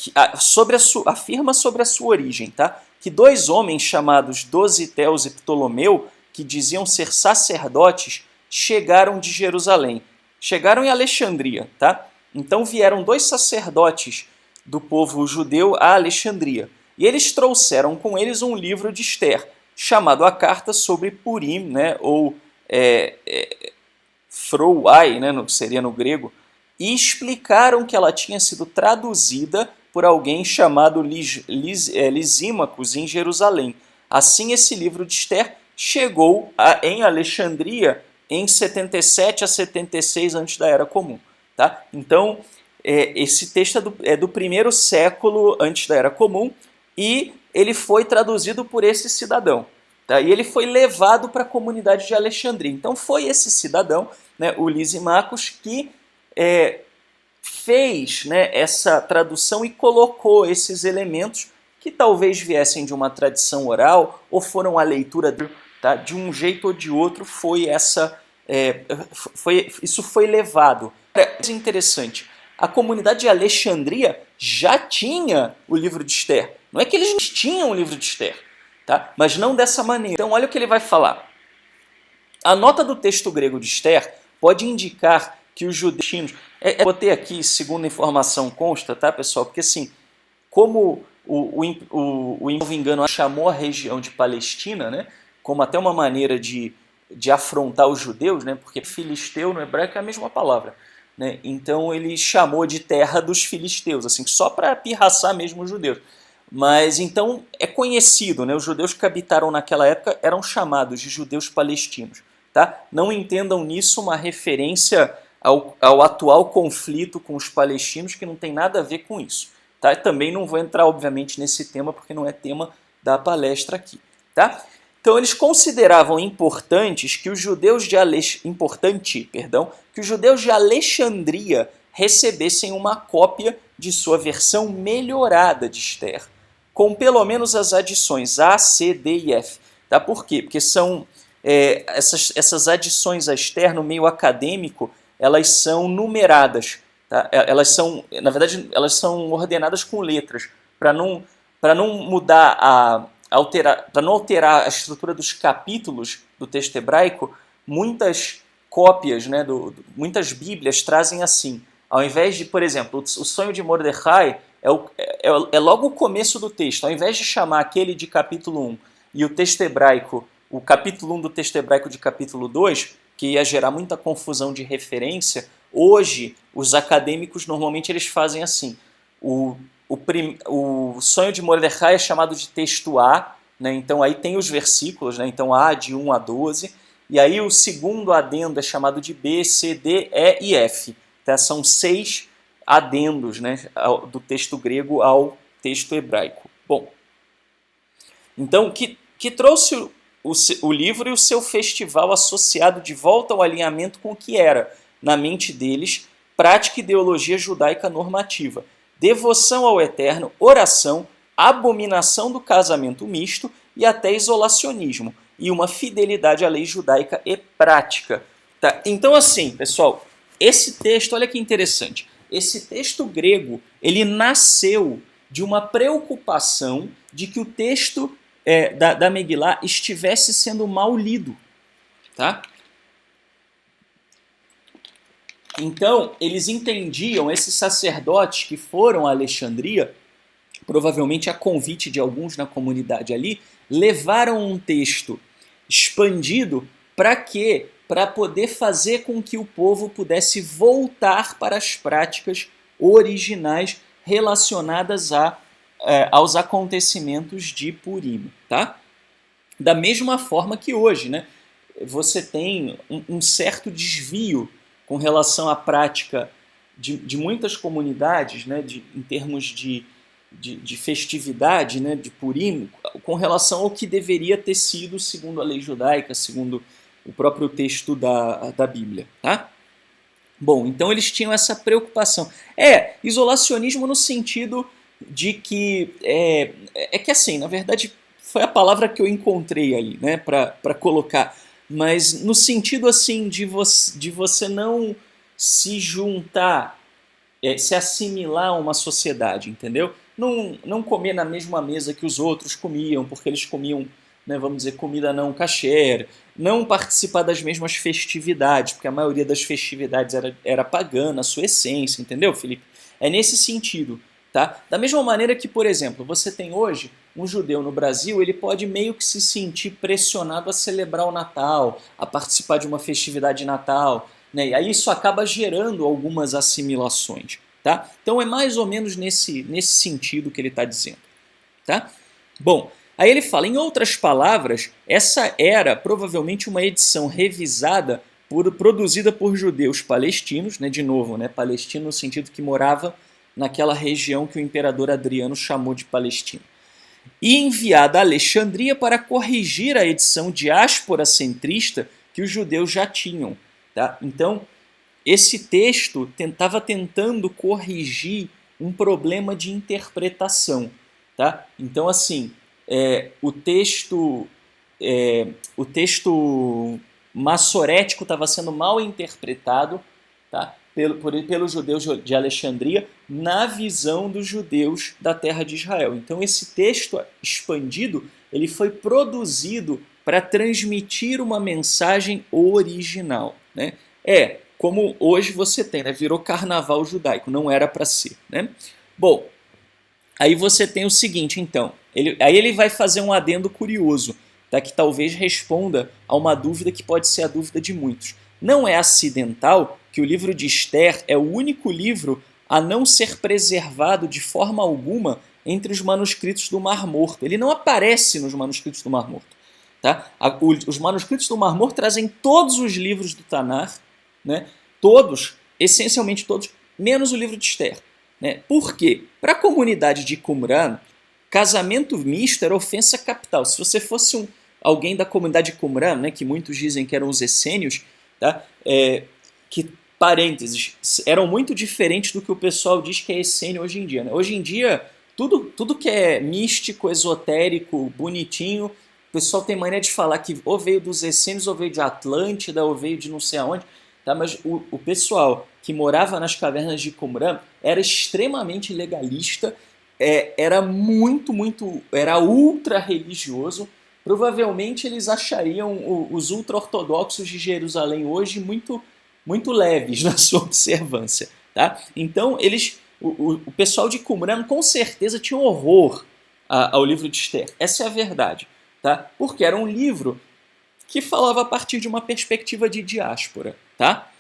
afirma sobre a sua origem, tá? Que dois homens chamados Dositeus e Ptolomeu, que diziam ser sacerdotes, chegaram de Jerusalém. Chegaram em Alexandria. Tá? Então vieram dois sacerdotes do povo judeu a Alexandria. E eles trouxeram com eles um livro de Esther, chamado a Carta sobre Purim, né, ou Frouai, né, seria no grego, e explicaram que ela tinha sido traduzida por alguém chamado Lisímacos em Jerusalém. Assim, esse livro de Esther chegou em Alexandria em 77 a 76 antes da Era Comum. Tá? Então, esse texto é do primeiro século antes da Era Comum e ele foi traduzido por esse cidadão. Tá? E ele foi levado para a comunidade de Alexandria. Então foi esse cidadão, né, o Lisímacos, que fez, né, essa tradução e colocou esses elementos que talvez viessem de uma tradição oral ou foram a leitura, tá? De um jeito ou de outro isso foi levado. É interessante. A comunidade de Alexandria já tinha o livro de Esther. Não é que eles tinham o livro de Esther, tá? Mas não dessa maneira. Então olha o que ele vai falar. A nota do texto grego de Esther pode indicar que os judeus... botei aqui, segundo a informação consta, tá, pessoal? Porque assim, como o não me engano, chamou a região de Palestina, né, como até uma maneira de afrontar os judeus, né, porque filisteu no hebraico é a mesma palavra. Né, então ele chamou de terra dos filisteus, assim, só para pirraçar mesmo os judeus. Mas então é conhecido, né, os judeus que habitaram naquela época eram chamados de judeus palestinos. Tá? Não entendam nisso uma referência ao atual conflito com os palestinos, que não tem nada a ver com isso. Tá? Também não vou entrar, obviamente, nesse tema, porque não é tema da palestra aqui. Tá? Então, eles consideravam importantes que os judeus de Alexandria recebessem uma cópia de sua versão melhorada de Esther, com pelo menos as adições A, C, D e F. Tá? Por quê? Porque são essas adições a Esther no meio acadêmico, elas são numeradas. Tá? Elas são, na verdade, elas são ordenadas com letras, para não mudar para não alterar a estrutura dos capítulos do texto hebraico. Muitas cópias, né, muitas bíblias trazem assim. Ao invés de, por exemplo, o sonho de Mordecai é logo o começo do texto. Ao invés de chamar aquele de capítulo 1 e o texto hebraico, o capítulo 1 do texto hebraico de capítulo 2, que ia gerar muita confusão de referência, hoje os acadêmicos normalmente eles fazem assim. O sonho de Mordecai é chamado de texto A, né? Então aí tem os versículos, né? Então A de 1 a 12, e aí o segundo adendo é chamado de B, C, D, E e F. Tá? São 6 adendos, né? Do texto grego ao texto hebraico. Bom, então que trouxe o livro e o seu festival associado de volta ao alinhamento com o que era, na mente deles, prática e ideologia judaica normativa, devoção ao eterno, oração, abominação do casamento misto e até isolacionismo, e uma fidelidade à lei judaica e prática. Tá? Então, assim, pessoal, esse texto, olha que interessante, esse texto grego, ele nasceu de uma preocupação de que o texto da Megilá estivesse sendo mal lido. Tá? Então, eles entendiam, esses sacerdotes que foram a Alexandria, provavelmente a convite de alguns na comunidade ali, levaram um texto expandido para quê? Para poder fazer com que o povo pudesse voltar para as práticas originais relacionadas aos acontecimentos de Purim. Tá? Da mesma forma que hoje, né? Você tem um certo desvio com relação à prática de muitas comunidades, né, em termos de festividade, né, de Purim, com relação ao que deveria ter sido segundo a lei judaica, segundo o próprio texto da Bíblia. Tá? Bom, então eles tinham essa preocupação. Isolacionismo no sentido de que... É que assim, na verdade, foi a palavra que eu encontrei aí, né, para colocar, mas no sentido assim de você não se juntar, se assimilar a uma sociedade, entendeu? Não comer na mesma mesa que os outros comiam, porque eles comiam, né, vamos dizer, comida não kasher, não participar das mesmas festividades, porque a maioria das festividades era pagã na sua essência, entendeu, Felipe? É nesse sentido. Tá? Da mesma maneira que, por exemplo, você tem hoje um judeu no Brasil, ele pode meio que se sentir pressionado a celebrar o Natal, a participar de uma festividade de Natal, né? E aí isso acaba gerando algumas assimilações. Tá? Então é mais ou menos nesse sentido que ele está dizendo. Tá? Bom, aí ele fala, em outras palavras, essa era provavelmente uma edição revisada, produzida por judeus palestinos, né? De novo, né? Palestino no sentido que morava naquela região que o imperador Adriano chamou de Palestina, e enviada a Alexandria para corrigir a edição diáspora centrista que os judeus já tinham. Tá? Então, esse texto estava tentando corrigir um problema de interpretação. Tá? Então, assim, o texto massorético estava sendo mal interpretado, tá? pelos judeus de Alexandria, na visão dos judeus da terra de Israel. Então esse texto expandido, ele foi produzido para transmitir uma mensagem original. Né? Como hoje você tem, né? Virou carnaval judaico, não era para ser. Né? Bom, Aí você tem o seguinte, então, aí ele vai fazer um adendo curioso, tá, que talvez responda a uma dúvida que pode ser a dúvida de muitos. Não é acidental que o livro de Esther é o único livro a não ser preservado de forma alguma entre os manuscritos do Mar Morto. Ele não aparece nos manuscritos do Mar Morto. Tá? Os manuscritos do Mar Morto trazem todos os livros do Tanar, né? Todos, essencialmente todos, menos o livro de Esther. Né? Por quê? Para a comunidade de Qumran, casamento misto era ofensa capital. Se você fosse alguém da comunidade de Qumran, né, que muitos dizem que eram os essênios, tá? Que, parênteses, eram muito diferentes do que o pessoal diz que é essênio hoje em dia. Né? Hoje em dia, tudo que é místico, esotérico, bonitinho, o pessoal tem mania de falar que ou veio dos essênios, ou veio de Atlântida, ou veio de não sei aonde. Tá? Mas o pessoal que morava nas cavernas de Qumran era extremamente legalista, era era ultra religioso. Provavelmente eles achariam os ultra-ortodoxos de Jerusalém hoje muito leves na sua observância. Tá? Então, o pessoal de Qumran com certeza tinha horror ao livro de Esther. Essa é a verdade. Tá? Porque era um livro que falava a partir de uma perspectiva de diáspora. Tá?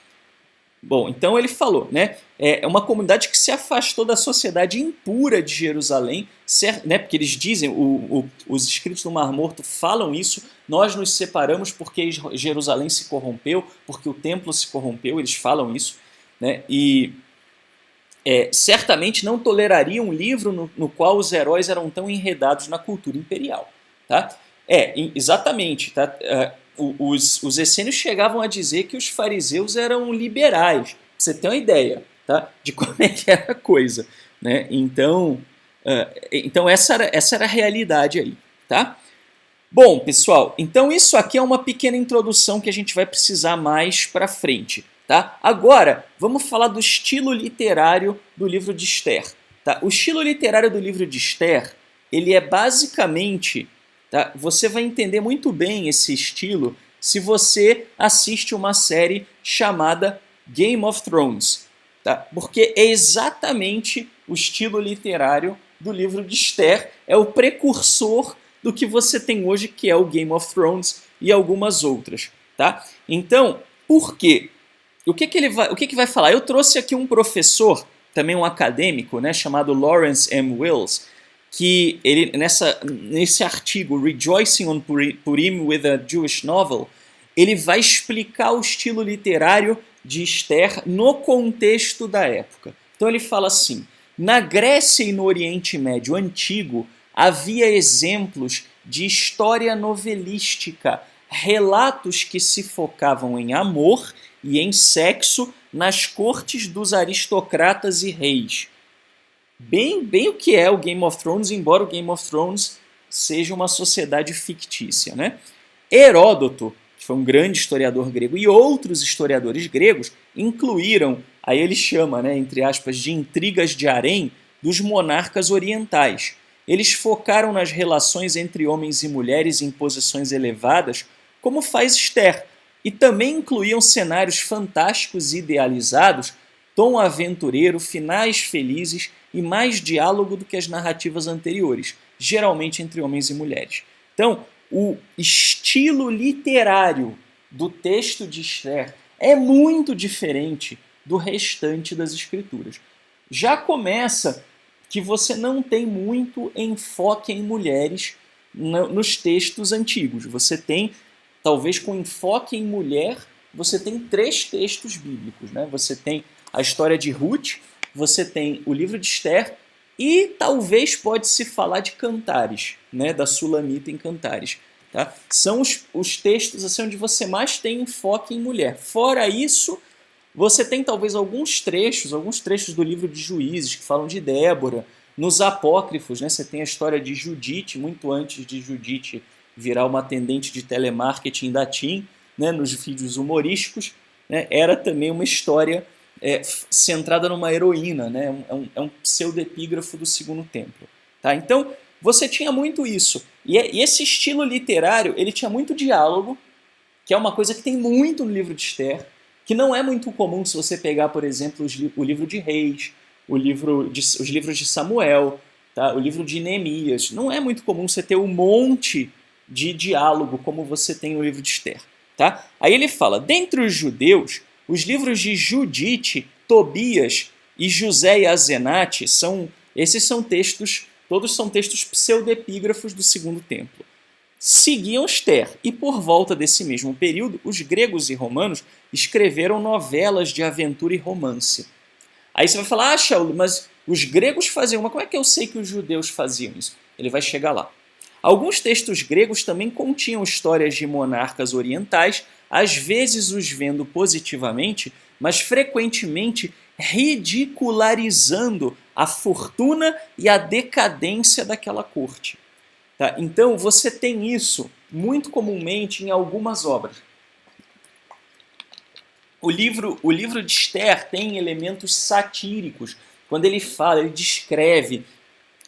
Bom, então ele falou, né? É uma comunidade que se afastou da sociedade impura de Jerusalém, né? Porque eles dizem, os escritos do Mar Morto falam isso, nós nos separamos porque Jerusalém se corrompeu, porque o templo se corrompeu, eles falam isso, né? E certamente não tolerariam um livro no qual os heróis eram tão enredados na cultura imperial. Tá? Exatamente. Tá? Os essênios chegavam a dizer que os fariseus eram liberais. Pra você ter uma ideia, tá? De como é que era a coisa. Né? Então essa era a realidade aí. Tá? Bom, pessoal, então isso aqui é uma pequena introdução que a gente vai precisar mais para frente. Tá? Agora, vamos falar do estilo literário do livro de Esther. Tá? O estilo literário do livro de Esther, ele é basicamente... Tá? Você vai entender muito bem esse estilo se você assiste uma série chamada Game of Thrones. Tá? Porque é exatamente o estilo literário do livro de Esther, é o precursor do que você tem hoje, que é o Game of Thrones e algumas outras. Tá? Então, por quê? O que vai falar? Eu trouxe aqui um professor, também um acadêmico, né, chamado Lawrence M. Wills, que ele, nesse artigo, Rejoicing on Purim with a Jewish Novel, ele vai explicar o estilo literário de Esther no contexto da época. Então ele fala assim, na Grécia e no Oriente Médio Antigo, havia exemplos de história novelística, relatos que se focavam em amor e em sexo nas cortes dos aristocratas e reis. Bem o que é o Game of Thrones, embora o Game of Thrones seja uma sociedade fictícia. Né? Heródoto, que foi um grande historiador grego, e outros historiadores gregos incluíram, aí ele chama, né, entre aspas, de intrigas de harém dos monarcas orientais. Eles focaram nas relações entre homens e mulheres em posições elevadas, como faz Esther, e também incluíam cenários fantásticos e idealizados, tom aventureiro, finais felizes e mais diálogo do que as narrativas anteriores, geralmente entre homens e mulheres. Então, o estilo literário do texto de Esther é muito diferente do restante das escrituras. Já começa que você não tem muito enfoque em mulheres nos textos antigos. Você tem, talvez com enfoque em mulher, você tem 3 textos bíblicos. Né? Você tem a história de Ruth, você tem o livro de Esther e talvez pode-se falar de Cantares, né? Da Sulamita em Cantares. Tá? São os textos assim, onde você mais tem enfoque em mulher. Fora isso, você tem talvez alguns trechos do livro de Juízes que falam de Débora. Nos apócrifos, né, você tem a história de Judite, muito antes de Judite virar uma atendente de telemarketing da TIM, né, nos vídeos humorísticos, né, era também uma história centrada numa heroína, né, é um pseudepígrafo do Segundo Templo. Tá? Então, você tinha muito isso. E esse estilo literário, ele tinha muito diálogo, que é uma coisa que tem muito no livro de Esther, que não é muito comum se você pegar, por exemplo, o livro de Reis, os livros de Samuel, tá? O livro de Neemias. Não é muito comum você ter um monte de diálogo como você tem no livro de Esther. Tá? Aí ele fala, dentre os judeus, os livros de Judite, Tobias e José e Azenate, esses são textos, todos são textos pseudepígrafos do Segundo Templo. Seguiam Esther, e por volta desse mesmo período, os gregos e romanos escreveram novelas de aventura e romance. Aí você vai falar, Shaul, mas os gregos faziam, mas como é que eu sei que os judeus faziam isso? Ele vai chegar lá. Alguns textos gregos também continham histórias de monarcas orientais, às vezes os vendo positivamente, mas frequentemente ridicularizando a fortuna e a decadência daquela corte. Tá? Então você tem isso muito comumente em algumas obras. O livro de Esther tem elementos satíricos. Quando ele fala, ele descreve,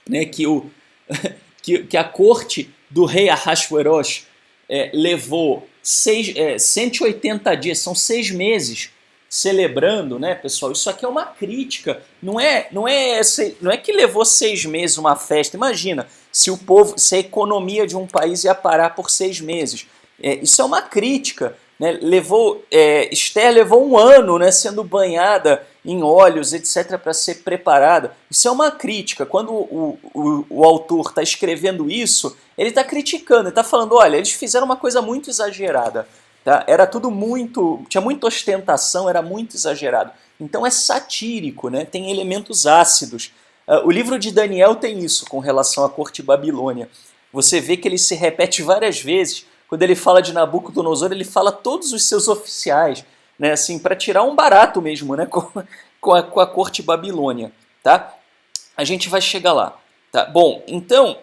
né, que a corte do rei Ahasverosh levou 180 dias, são 6 meses, celebrando, né, pessoal? Isso aqui é uma crítica. Não é que levou 6 meses uma festa. Imagina, se a economia de um país ia parar por 6 meses. Isso é uma crítica. Né? Esther levou 1 ano, né, sendo banhada em óleos, etc., para ser preparada. Isso é uma crítica. Quando o autor está escrevendo isso, ele está criticando, ele está falando, olha, eles fizeram uma coisa muito exagerada. Tá? Era tudo tinha muita ostentação, era muito exagerado. Então é satírico, né? Tem elementos ácidos. O livro de Daniel tem isso com relação à corte babilônia. Você vê que ele se repete várias vezes. Quando ele fala de Nabucodonosor, ele fala todos os seus oficiais, né, assim, para tirar um barato mesmo, né, com a corte babilônia, tá? A gente vai chegar lá, tá? Bom, então,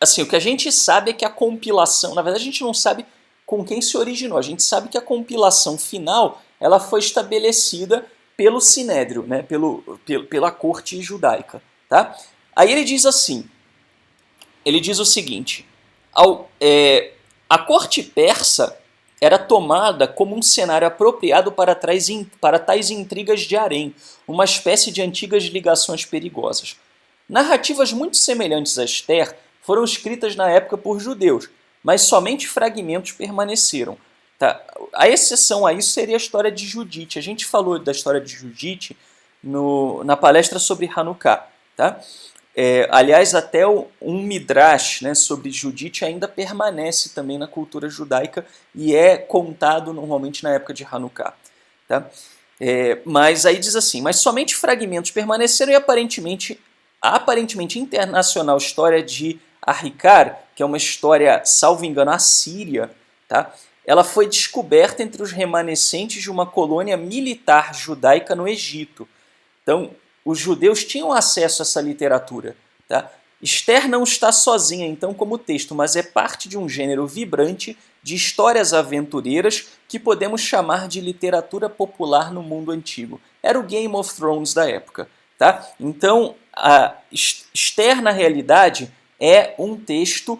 assim, o que a gente sabe é que a compilação, na verdade a gente não sabe com quem se originou, a gente sabe que a compilação final, ela foi estabelecida pelo Sinédrio, né, pela corte judaica, tá? Aí ele diz assim, ele diz o seguinte, a corte persa era tomada como um cenário apropriado para tais intrigas de harém, uma espécie de antigas ligações perigosas. Narrativas muito semelhantes a Esther foram escritas na época por judeus, mas somente fragmentos permaneceram. Tá? A exceção a isso seria a história de Judite. A gente falou da história de Judite na palestra sobre Hanukkah. Tá? Aliás, até um midrash, né, sobre Judite ainda permanece também na cultura judaica e é contado normalmente na época de Hanukkah. Tá? Mas aí diz assim, mas somente fragmentos permaneceram e a aparentemente internacional história de Arricar, que é uma história, salvo engano, assíria, tá? Ela foi descoberta entre os remanescentes de uma colônia militar judaica no Egito. Então, os judeus tinham acesso a essa literatura. Tá? Esther não está sozinha, então, como texto, mas é parte de um gênero vibrante de histórias aventureiras que podemos chamar de literatura popular no mundo antigo. Era o Game of Thrones da época. Tá? Então, Esther, na realidade, é um texto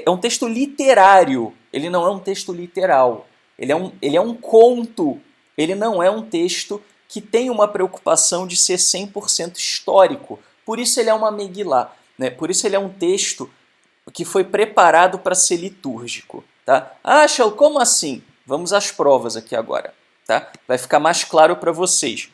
um texto literário. Ele não é um texto literal. Ele é um conto. Ele não é um texto que tem uma preocupação de ser 100% histórico. Por isso ele é uma Megilá, né? Por isso ele é um texto que foi preparado para ser litúrgico. Tá? Shaul, como assim? Vamos às provas aqui agora. Tá? Vai ficar mais claro para vocês.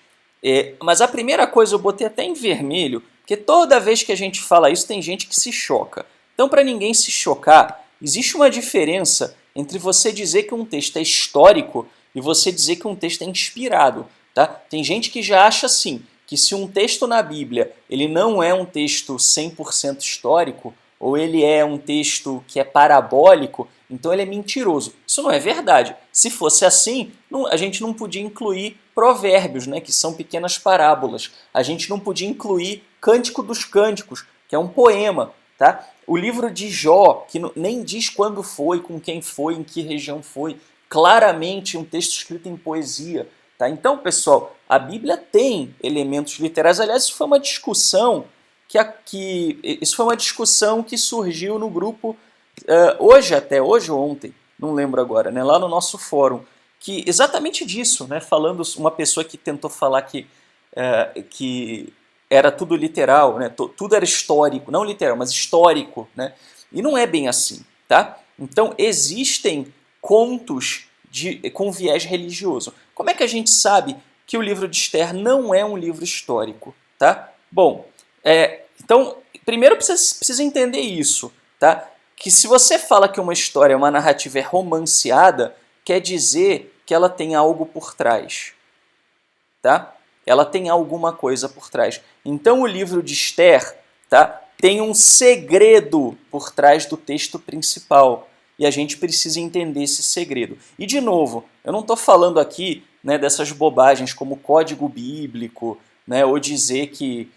Mas a primeira coisa eu botei até em vermelho, porque toda vez que a gente fala isso tem gente que se choca. Então, para ninguém se chocar, existe uma diferença entre você dizer que um texto é histórico e você dizer que um texto é inspirado. Tá? Tem gente que já acha assim, que se um texto na Bíblia ele não é um texto 100% histórico, ou ele é um texto que é parabólico, então ele é mentiroso. Isso não é verdade. Se fosse assim, a gente não podia incluir provérbios, né, que são pequenas parábolas. A gente não podia incluir Cântico dos Cânticos, que é um poema. Tá? O livro de Jó, que nem diz quando foi, com quem foi, em que região foi. Claramente um texto escrito em poesia. Tá? Então, pessoal, a Bíblia tem elementos literários. Aliás, isso foi uma discussão que surgiu no grupo hoje ou ontem, não lembro agora, né, lá no nosso fórum, que exatamente disso, né, falando uma pessoa que tentou falar que era tudo literal, né? Tudo era histórico, não literal, mas histórico, né? E não é bem assim, tá? Então existem contos com viés religioso. Como é que a gente sabe que o livro de Esther não é um livro histórico, tá? Bom, então, primeiro precisa entender isso, tá? Que se você fala que uma história, uma narrativa é romanceada, quer dizer que ela tem algo por trás, tá? Ela tem alguma coisa por trás. Então o livro de Esther, tá, tem um segredo por trás do texto principal. E a gente precisa entender esse segredo. E, de novo, eu não estou falando aqui, né, dessas bobagens como código bíblico, né, ou dizer que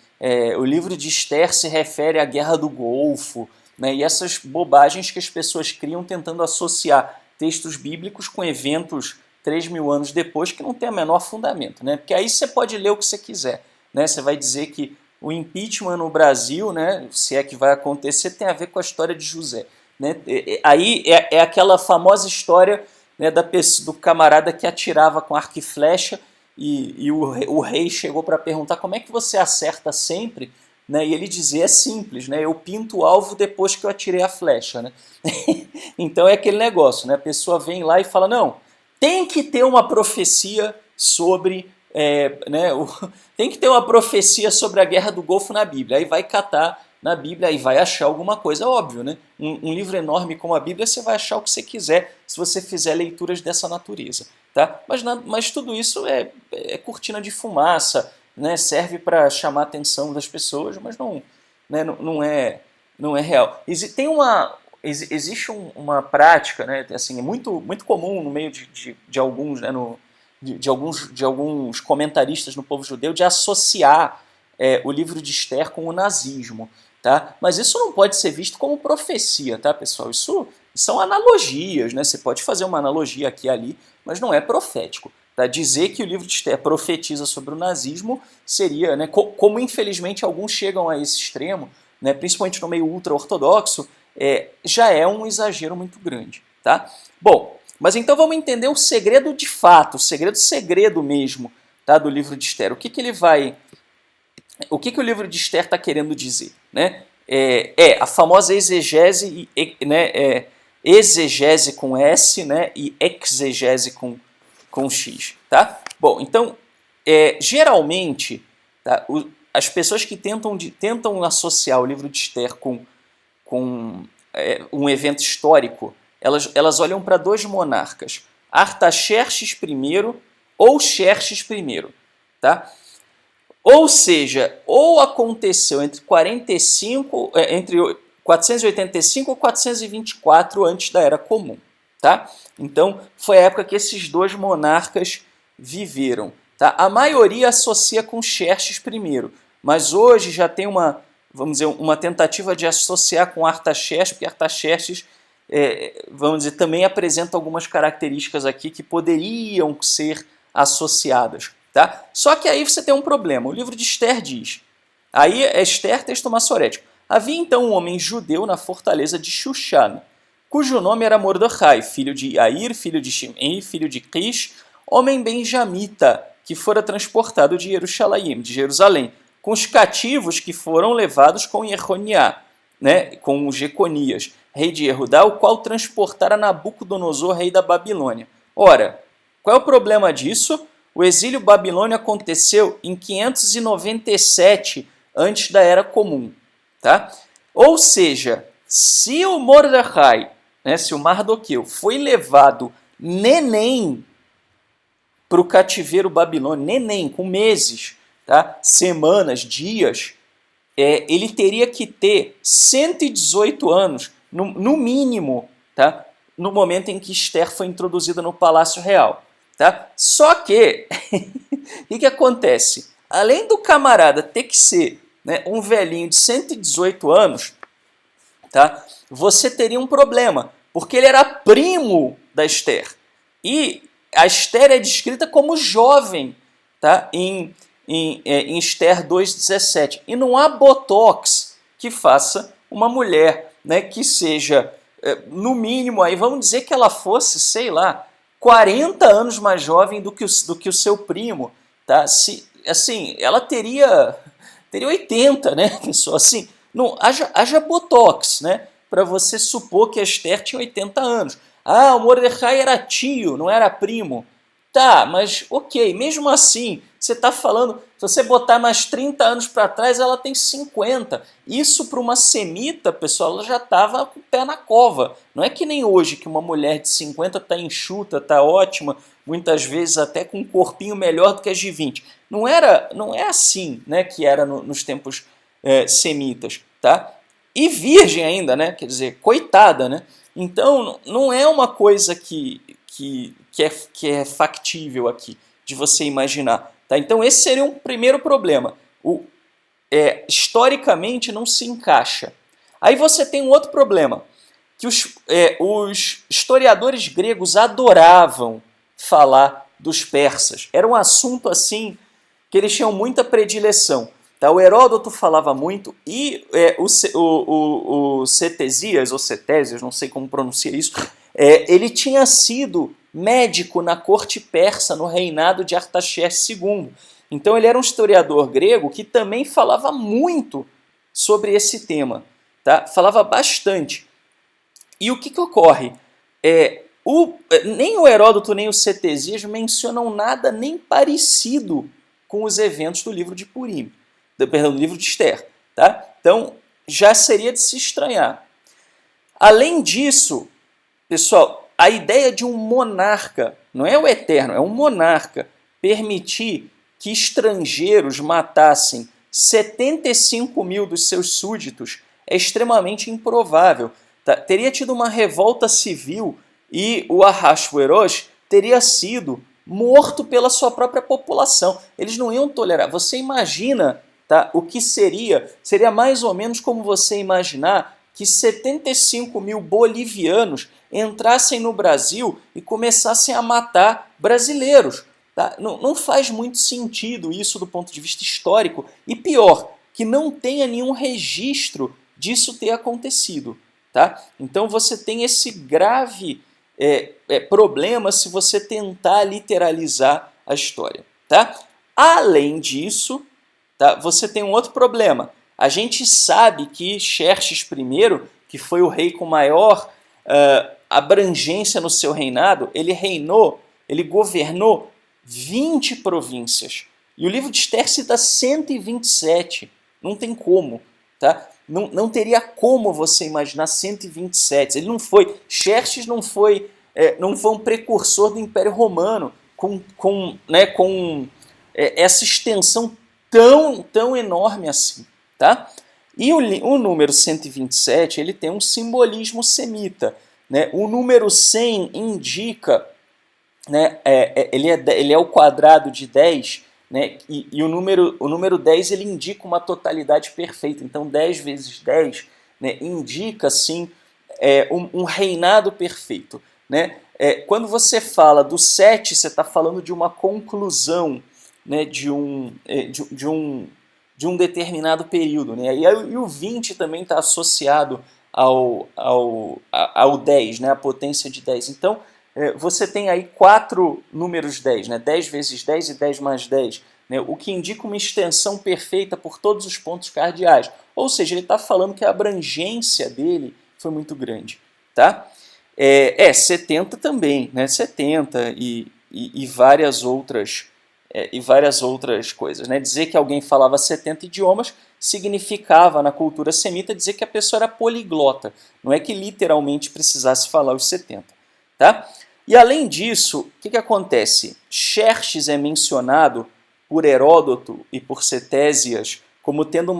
o livro de Esther se refere à Guerra do Golfo, né, e essas bobagens que as pessoas criam tentando associar textos bíblicos com eventos 3.000 anos depois que não tem o menor fundamento, né? Porque aí você pode ler o que você quiser, né? Você vai dizer que o impeachment no Brasil, né, se é que vai acontecer, tem a ver com a história de José, né? Aí é aquela famosa história, né, do camarada que atirava com arco e flecha e o rei chegou para perguntar como é que você acerta sempre, né? E ele dizia, é simples, né? Eu pinto o alvo depois que eu atirei a flecha, né? Então é aquele negócio, né? A pessoa vem lá e fala, não, tem que ter uma profecia sobre tem que ter uma profecia sobre a Guerra do Golfo na Bíblia. Aí vai catar na Bíblia e vai achar alguma coisa, óbvio, né? Um livro enorme como a Bíblia, você vai achar o que você quiser se você fizer leituras dessa natureza, tá? Mas tudo isso é cortina de fumaça, né? Serve para chamar a atenção das pessoas, mas não, né? Não é real. Existe uma prática, né, assim, muito, muito comum no meio de alguns, né, de alguns comentaristas no povo judeu, de associar o livro de Esther com o nazismo. Tá? Mas isso não pode ser visto como profecia, tá, pessoal? Isso são analogias, né? Você pode fazer uma analogia aqui e ali, mas não é profético. Tá? Dizer que o livro de Esther profetiza sobre o nazismo seria, né, como infelizmente alguns chegam a esse extremo, né, principalmente no meio ultra-ortodoxo, já é um exagero muito grande. Tá? Bom, mas então vamos entender o segredo de fato, o segredo mesmo, tá, do livro de Esther. O que o livro de Esther está querendo dizer? Né? A famosa exegese, né, exegese com S, né, e exegese com X. Tá? Bom, então, geralmente, tá, as pessoas que tentam associar o livro de Esther com um evento histórico, elas olham para dois monarcas, Artaxerxes I ou Xerxes I. Tá? Ou seja, ou aconteceu entre 485 ou 424 antes da Era Comum. Tá? Então, foi a época que esses dois monarcas viveram. Tá? A maioria associa com Xerxes I, mas hoje já tem vamos dizer, uma tentativa de associar com Artaxerxes, porque Artaxerxes, vamos dizer, também apresenta algumas características aqui que poderiam ser associadas. Tá? Só que aí você tem um problema. O livro de Esther diz, aí é Esther, texto massorético. Havia então um homem judeu na fortaleza de Shushan, cujo nome era Mordecai, filho de Yair, filho de Shimei, filho de Kish, homem benjamita, que fora transportado de Jerusalém, com os cativos que foram levados com Jeconiá, né, com o Jeconias, rei de Judá, o qual transportara Nabucodonosor, rei da Babilônia. Ora, qual é o problema disso? O exílio babilônio aconteceu em 597 antes da Era Comum. Tá? Ou seja, se o Mordecai, né, se o Mardoqueu foi levado neném para o cativeiro babilônio, neném, com meses, tá? Semanas, dias, ele teria que ter 118 anos, no mínimo, tá? No momento em que Esther foi introduzida no Palácio Real. Tá? Só que, o que acontece? Além do camarada ter que ser, né, um velhinho de 118 anos, tá? Você teria um problema, porque ele era primo da Esther. E a Esther é descrita como jovem, tá? Em Esther 2,17. E não há botox que faça uma mulher, né, que seja, no mínimo, aí vamos dizer que ela fosse, sei lá, 40 anos mais jovem do que o seu primo, tá? Assim, ela teria teria 80, né, pessoal? Assim, não, haja botox, né, para você supor que a Esther tinha 80 anos. Ah, o Mordecai era tio, não era primo. Tá, mas ok, mesmo assim, você está falando, se você botar mais 30 anos para trás, ela tem 50. Isso para uma semita, pessoal, ela já estava com o pé na cova. Não é que nem hoje, que uma mulher de 50 está enxuta, está ótima, muitas vezes até com um corpinho melhor do que as de 20. Não é assim, né, que era nos tempos semitas, tá? E virgem ainda, né? Quer dizer, coitada, né? Então, não é uma coisa que é factível aqui, de você imaginar. Tá? Então, esse seria um primeiro problema. Historicamente, não se encaixa. Aí você tem um outro problema, que os historiadores gregos adoravam falar dos persas. Era um assunto assim que eles tinham muita predileção. Tá? O Heródoto falava muito e o Ctesias, ou Cetésias, não sei como pronuncia isso, ele tinha sido médico na corte persa no reinado de Artaxerxes II. Então ele era um historiador grego que também falava muito sobre esse tema. Tá? Falava bastante. E o que ocorre? Nem o Heródoto nem o Ctesias mencionam nada nem parecido com os eventos do livro de Purim. Perdão, do livro de Esther. Tá? Então, já seria de se estranhar. Além disso, pessoal, a ideia de um monarca, não é o eterno, é um monarca, permitir que estrangeiros matassem 75 mil dos seus súditos é extremamente improvável. Tá? Teria tido uma revolta civil e o Ahasuerus teria sido morto pela sua própria população. Eles não iam tolerar. Você imagina, tá, o que seria? Seria mais ou menos como você imaginar que 75 mil bolivianos entrassem no Brasil e começassem a matar brasileiros. Tá? Não faz muito sentido isso do ponto de vista histórico. E pior, que não tenha nenhum registro disso ter acontecido. Tá? Então você tem esse grave problema se você tentar literalizar a história. Tá? Além disso, tá, você tem um outro problema. A gente sabe que Xerxes I, que foi o rei com maior abrangência no seu reinado, ele governou 20 províncias. E o livro de Esther cita 127. Não tem como. Tá? Não teria como você imaginar 127. Ele não foi. Xerxes não foi um precursor do Império Romano com essa extensão tão enorme assim. Tá? E o número 127 ele tem um simbolismo semita. Né? O número 100 indica, né, ele é o quadrado de 10, né, e o número 10 ele indica uma totalidade perfeita. Então 10 vezes 10, né, indica sim, um reinado perfeito. Né? Quando você fala do 7, você está falando de uma conclusão, né, de um determinado período. Né? E o 20 também está associado ao 10, né? A potência de 10. Então, você tem aí 4 números 10, né? 10 vezes 10 e 10 mais 10, né? O que indica uma extensão perfeita por todos os pontos cardeais. Ou seja, ele está falando que a abrangência dele foi muito grande. Tá? 70 também, né? 70 e várias outras coisas. Né? Dizer que alguém falava 70 idiomas significava, na cultura semita, dizer que a pessoa era poliglota. Não é que literalmente precisasse falar os 70. Tá? E além disso, o que acontece? Xerxes é mencionado por Heródoto e por Cetésias como tendo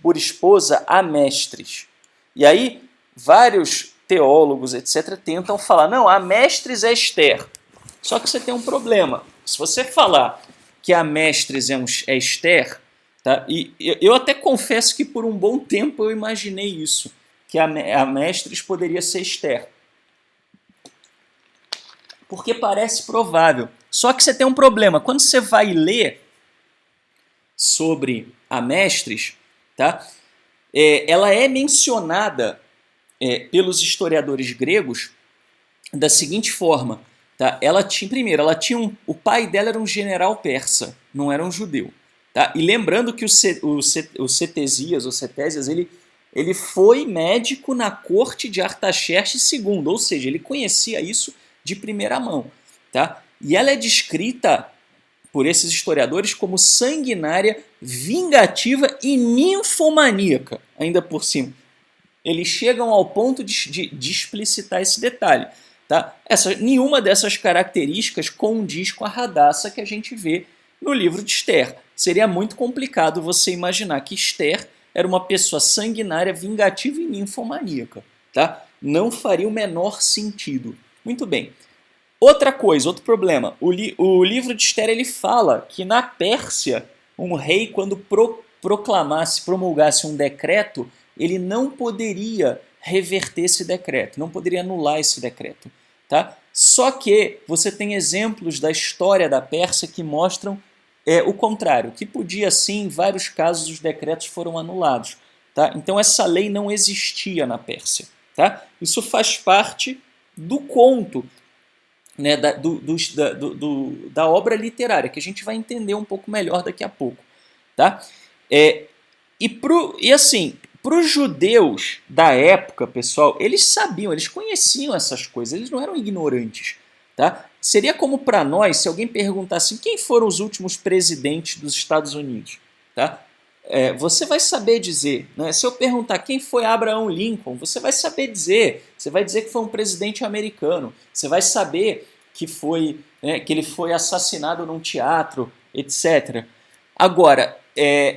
por esposa Amestris. E aí, vários teólogos, etc., tentam falar, não, Amestris é Esther. Só que você tem um problema. Se você falar que Amestris é Esther, tá? E eu até confesso que por um bom tempo eu imaginei isso, que Amestris poderia ser Esther. Porque parece provável. Só que você tem um problema. Quando você vai ler sobre Amestris, tá? Ela é mencionada pelos historiadores gregos da seguinte forma. Tá? Primeiro, o pai dela era um general persa, não era um judeu. Tá? E lembrando que o Cetesias, ele foi médico na corte de Artaxerxes II, ou seja, ele conhecia isso de primeira mão. Tá? E ela é descrita por esses historiadores como sanguinária, vingativa e ninfomaníaca, ainda por cima. Eles chegam ao ponto de explicitar esse detalhe. Tá? Nenhuma dessas características condiz com a Radassa que a gente vê no livro de Esther. Seria muito complicado você imaginar que Esther era uma pessoa sanguinária, vingativa e ninfomaníaca. Tá? Não faria o menor sentido. Muito bem. Outra coisa, outro problema. O livro de Esther ele fala que na Pérsia, um rei, quando promulgasse um decreto, ele não poderia reverter esse decreto, não poderia anular esse decreto. Tá? Só que você tem exemplos da história da Pérsia que mostram o contrário, que podia sim, em vários casos, os decretos foram anulados. Tá? Então essa lei não existia na Pérsia. Tá? Isso faz parte do conto, né, da obra literária, que a gente vai entender um pouco melhor daqui a pouco. Tá? E assim, para os judeus da época, pessoal, eles sabiam, eles conheciam essas coisas, eles não eram ignorantes. Tá? Seria como para nós, se alguém perguntasse quem foram os últimos presidentes dos Estados Unidos. Tá? Você vai saber dizer. Né? Se eu perguntar quem foi Abraham Lincoln, você vai saber dizer. Você vai dizer que foi um presidente americano. Você vai saber que ele foi assassinado num teatro, etc. Agora,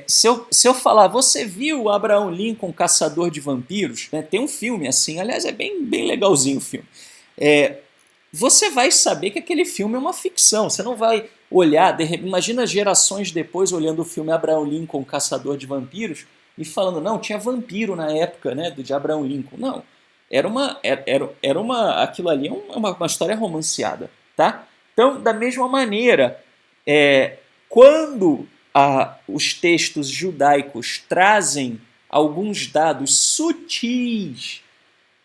se eu falar, você viu Abraham Lincoln, Caçador de Vampiros? Né? Tem um filme assim, aliás, é bem legalzinho o filme. Você vai saber que aquele filme é uma ficção. Você não vai olhar, imagina gerações depois olhando o filme Abraham Lincoln, Caçador de Vampiros, e falando, não, tinha vampiro na época, né, de Abraham Lincoln. Não, aquilo ali é uma história romanceada. Tá? Então, da mesma maneira, quando os textos judaicos trazem alguns dados sutis,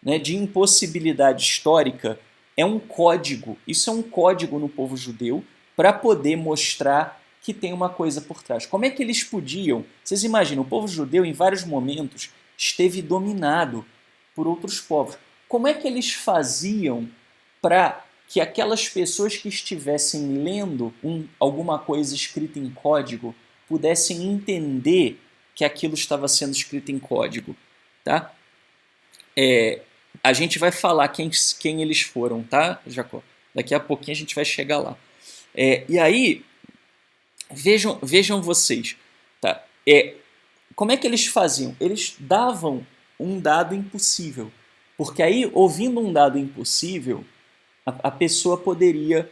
né, de impossibilidade histórica, é um código. Isso é um código no povo judeu para poder mostrar que tem uma coisa por trás. Como é que eles podiam? Vocês imaginam, o povo judeu em vários momentos esteve dominado por outros povos. Como é que eles faziam para que aquelas pessoas que estivessem lendo alguma coisa escrita em código pudessem entender que aquilo estava sendo escrito em código? Tá? A gente vai falar quem eles foram, tá, Jacó? Daqui a pouquinho a gente vai chegar lá. E aí, vejam vocês, tá? Como é que eles faziam? Eles davam um dado impossível, porque aí, ouvindo um dado impossível, a pessoa poderia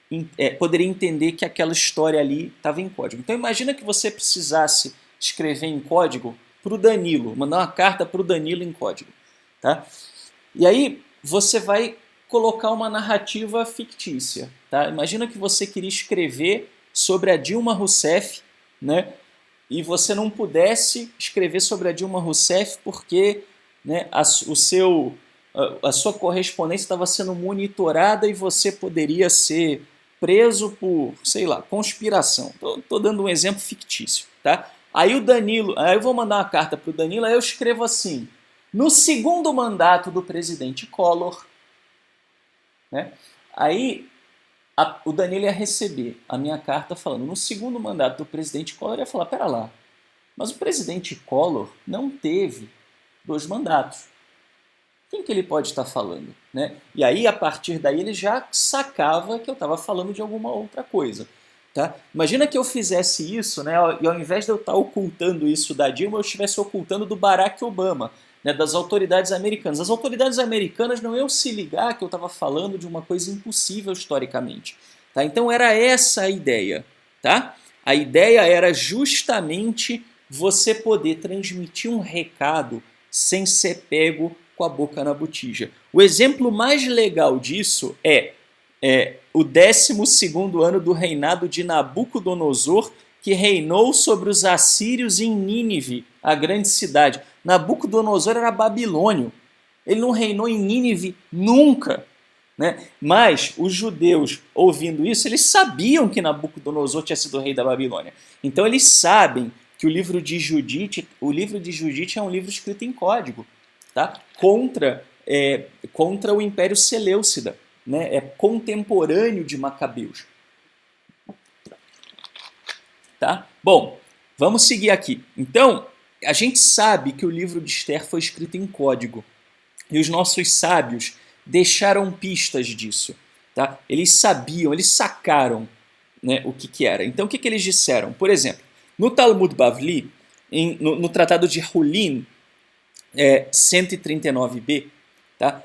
entender que aquela história ali estava em código. Então imagina que você precisasse escrever em código para o Danilo, mandar uma carta para o Danilo em código. Tá? E aí você vai colocar uma narrativa fictícia. Tá? Imagina que você queria escrever sobre a Dilma Rousseff, né? E você não pudesse escrever sobre a Dilma Rousseff porque, né, a sua correspondência estava sendo monitorada e você poderia ser preso por, sei lá, conspiração. Estou dando um exemplo fictício. Tá? Aí eu vou mandar uma carta para o Danilo, aí eu escrevo assim: no segundo mandato do presidente Collor, né, aí o Danilo ia receber a minha carta falando, no segundo mandato do presidente Collor, ia falar, pera lá, mas o presidente Collor não teve 2 mandatos. Quem que ele pode estar falando? Né? E aí, a partir daí, ele já sacava que eu estava falando de alguma outra coisa. Tá? Imagina que eu fizesse isso, né, e ao invés de eu estar ocultando isso da Dilma, eu estivesse ocultando do Barack Obama, né, das autoridades americanas. As autoridades americanas não iam se ligar que eu estava falando de uma coisa impossível historicamente. Tá? Então era essa a ideia. Tá? A ideia era justamente você poder transmitir um recado sem ser pego com a boca na botija. O exemplo mais legal disso é o 12º ano do reinado de Nabucodonosor, que reinou sobre os assírios em Nínive, a grande cidade. Nabucodonosor era babilônio. Ele não reinou em Nínive nunca. né? Mas os judeus, ouvindo isso, eles sabiam que Nabucodonosor tinha sido rei da Babilônia. Então eles sabem que o livro de Judite é um livro escrito em código, tá? Contra o Império Seleucida, né? É contemporâneo de Macabeus. Tá? Bom, vamos seguir aqui. Então, a gente sabe que o livro de Esther foi escrito em código. E os nossos sábios deixaram pistas disso. Tá? Eles sabiam, eles sacaram, né, o que era. Então, o que eles disseram? Por exemplo, no Talmud Bavli, no Tratado de Hulin, 139b, tá?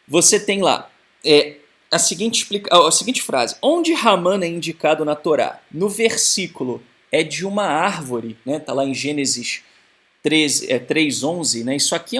Você tem lá a seguinte frase. Onde Haman é indicado na Torá? No versículo é de uma árvore, né? Tá lá em Gênesis 3:11, né? Isso aqui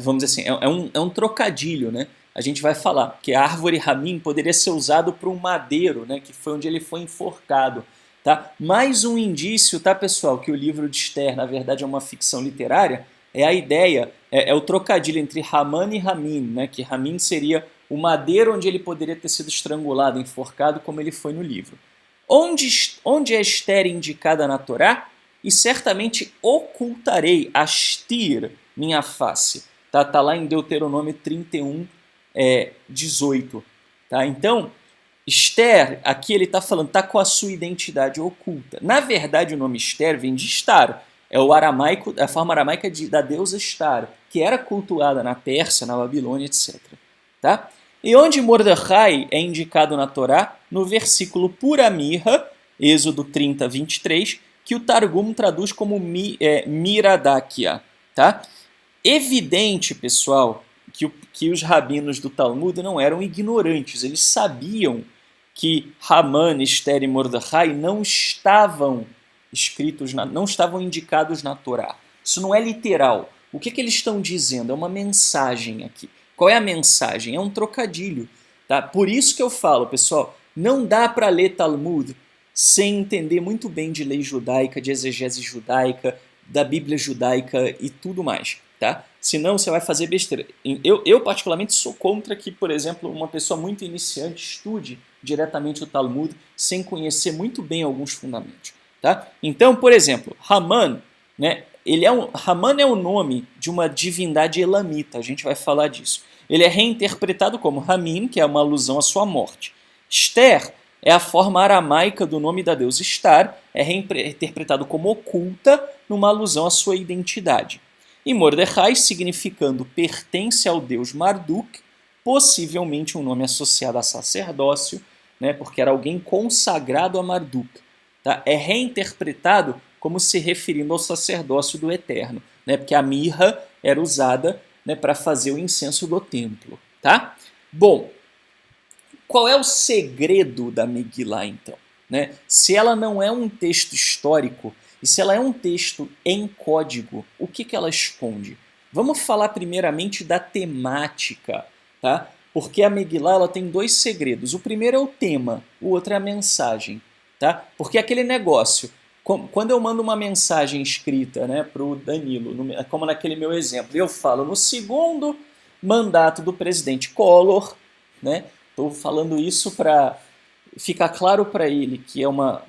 vamos dizer assim, é um trocadilho, né? A gente vai falar que a árvore Ramim poderia ser usado para um madeiro, né? Que foi onde ele foi enforcado. Tá? Mais um indício, tá, pessoal, que o livro de Esther, na verdade, é uma ficção literária, é a ideia, o trocadilho entre Haman e Ramim, né? Que Ramim seria o madeiro onde ele poderia ter sido estrangulado, enforcado, como ele foi no livro. Onde é Esther indicada na Torá? E certamente ocultarei, astir, minha face. Tá lá em Deuteronômio 31, 18. Tá? Então, Esther, aqui ele está falando, está com a sua identidade oculta. Na verdade, o nome Esther vem de Estar. É o aramaico, a forma aramaica da deusa Estar, que era cultuada na Pérsia, na Babilônia, etc. Tá? E onde Mordecai é indicado na Torá? No versículo Pura Mirra, Êxodo 30, 23, que o Targum traduz como Miradáquia. Tá? Evidente, pessoal, que os rabinos do Talmud não eram ignorantes, eles sabiam que Haman, Esther e Mordecai não estavam não estavam indicados na Torá. Isso não é literal. O que eles estão dizendo? É uma mensagem aqui. Qual é a mensagem? É um trocadilho. Tá? Por isso que eu falo, pessoal, não dá para ler Talmud sem entender muito bem de lei judaica, de exegese judaica, da Bíblia judaica e tudo mais. Tá? Senão você vai fazer besteira. Eu particularmente sou contra que, por exemplo, uma pessoa muito iniciante estude diretamente o Talmud sem conhecer muito bem alguns fundamentos. Tá? Então, por exemplo, Haman, né, Haman é o nome de uma divindade elamita, a gente vai falar disso. Ele é reinterpretado como Ramim, que é uma alusão à sua morte. Esther é a forma aramaica do nome da deusa Estar, é reinterpretado como oculta, numa alusão à sua identidade. E Mordecai, significando pertence ao deus Marduk, possivelmente um nome associado a sacerdócio, né, porque era alguém consagrado a Marduk. Tá? É reinterpretado como se referindo ao sacerdócio do Eterno, né, porque a mirra era usada, né, para fazer o incenso do templo. Tá? Bom, qual é o segredo da Megilá, então? Né? Se ela não é um texto histórico, e se ela é um texto em código, o que ela esconde? Vamos falar primeiramente da temática, tá? Porque a Megilá ela tem dois segredos. O primeiro é o tema, o outro é a mensagem. Tá? Porque aquele negócio, quando eu mando uma mensagem escrita, né, para o Danilo, como naquele meu exemplo, eu falo no segundo mandato do presidente Collor, né, estou falando isso para ficar claro para ele que é uma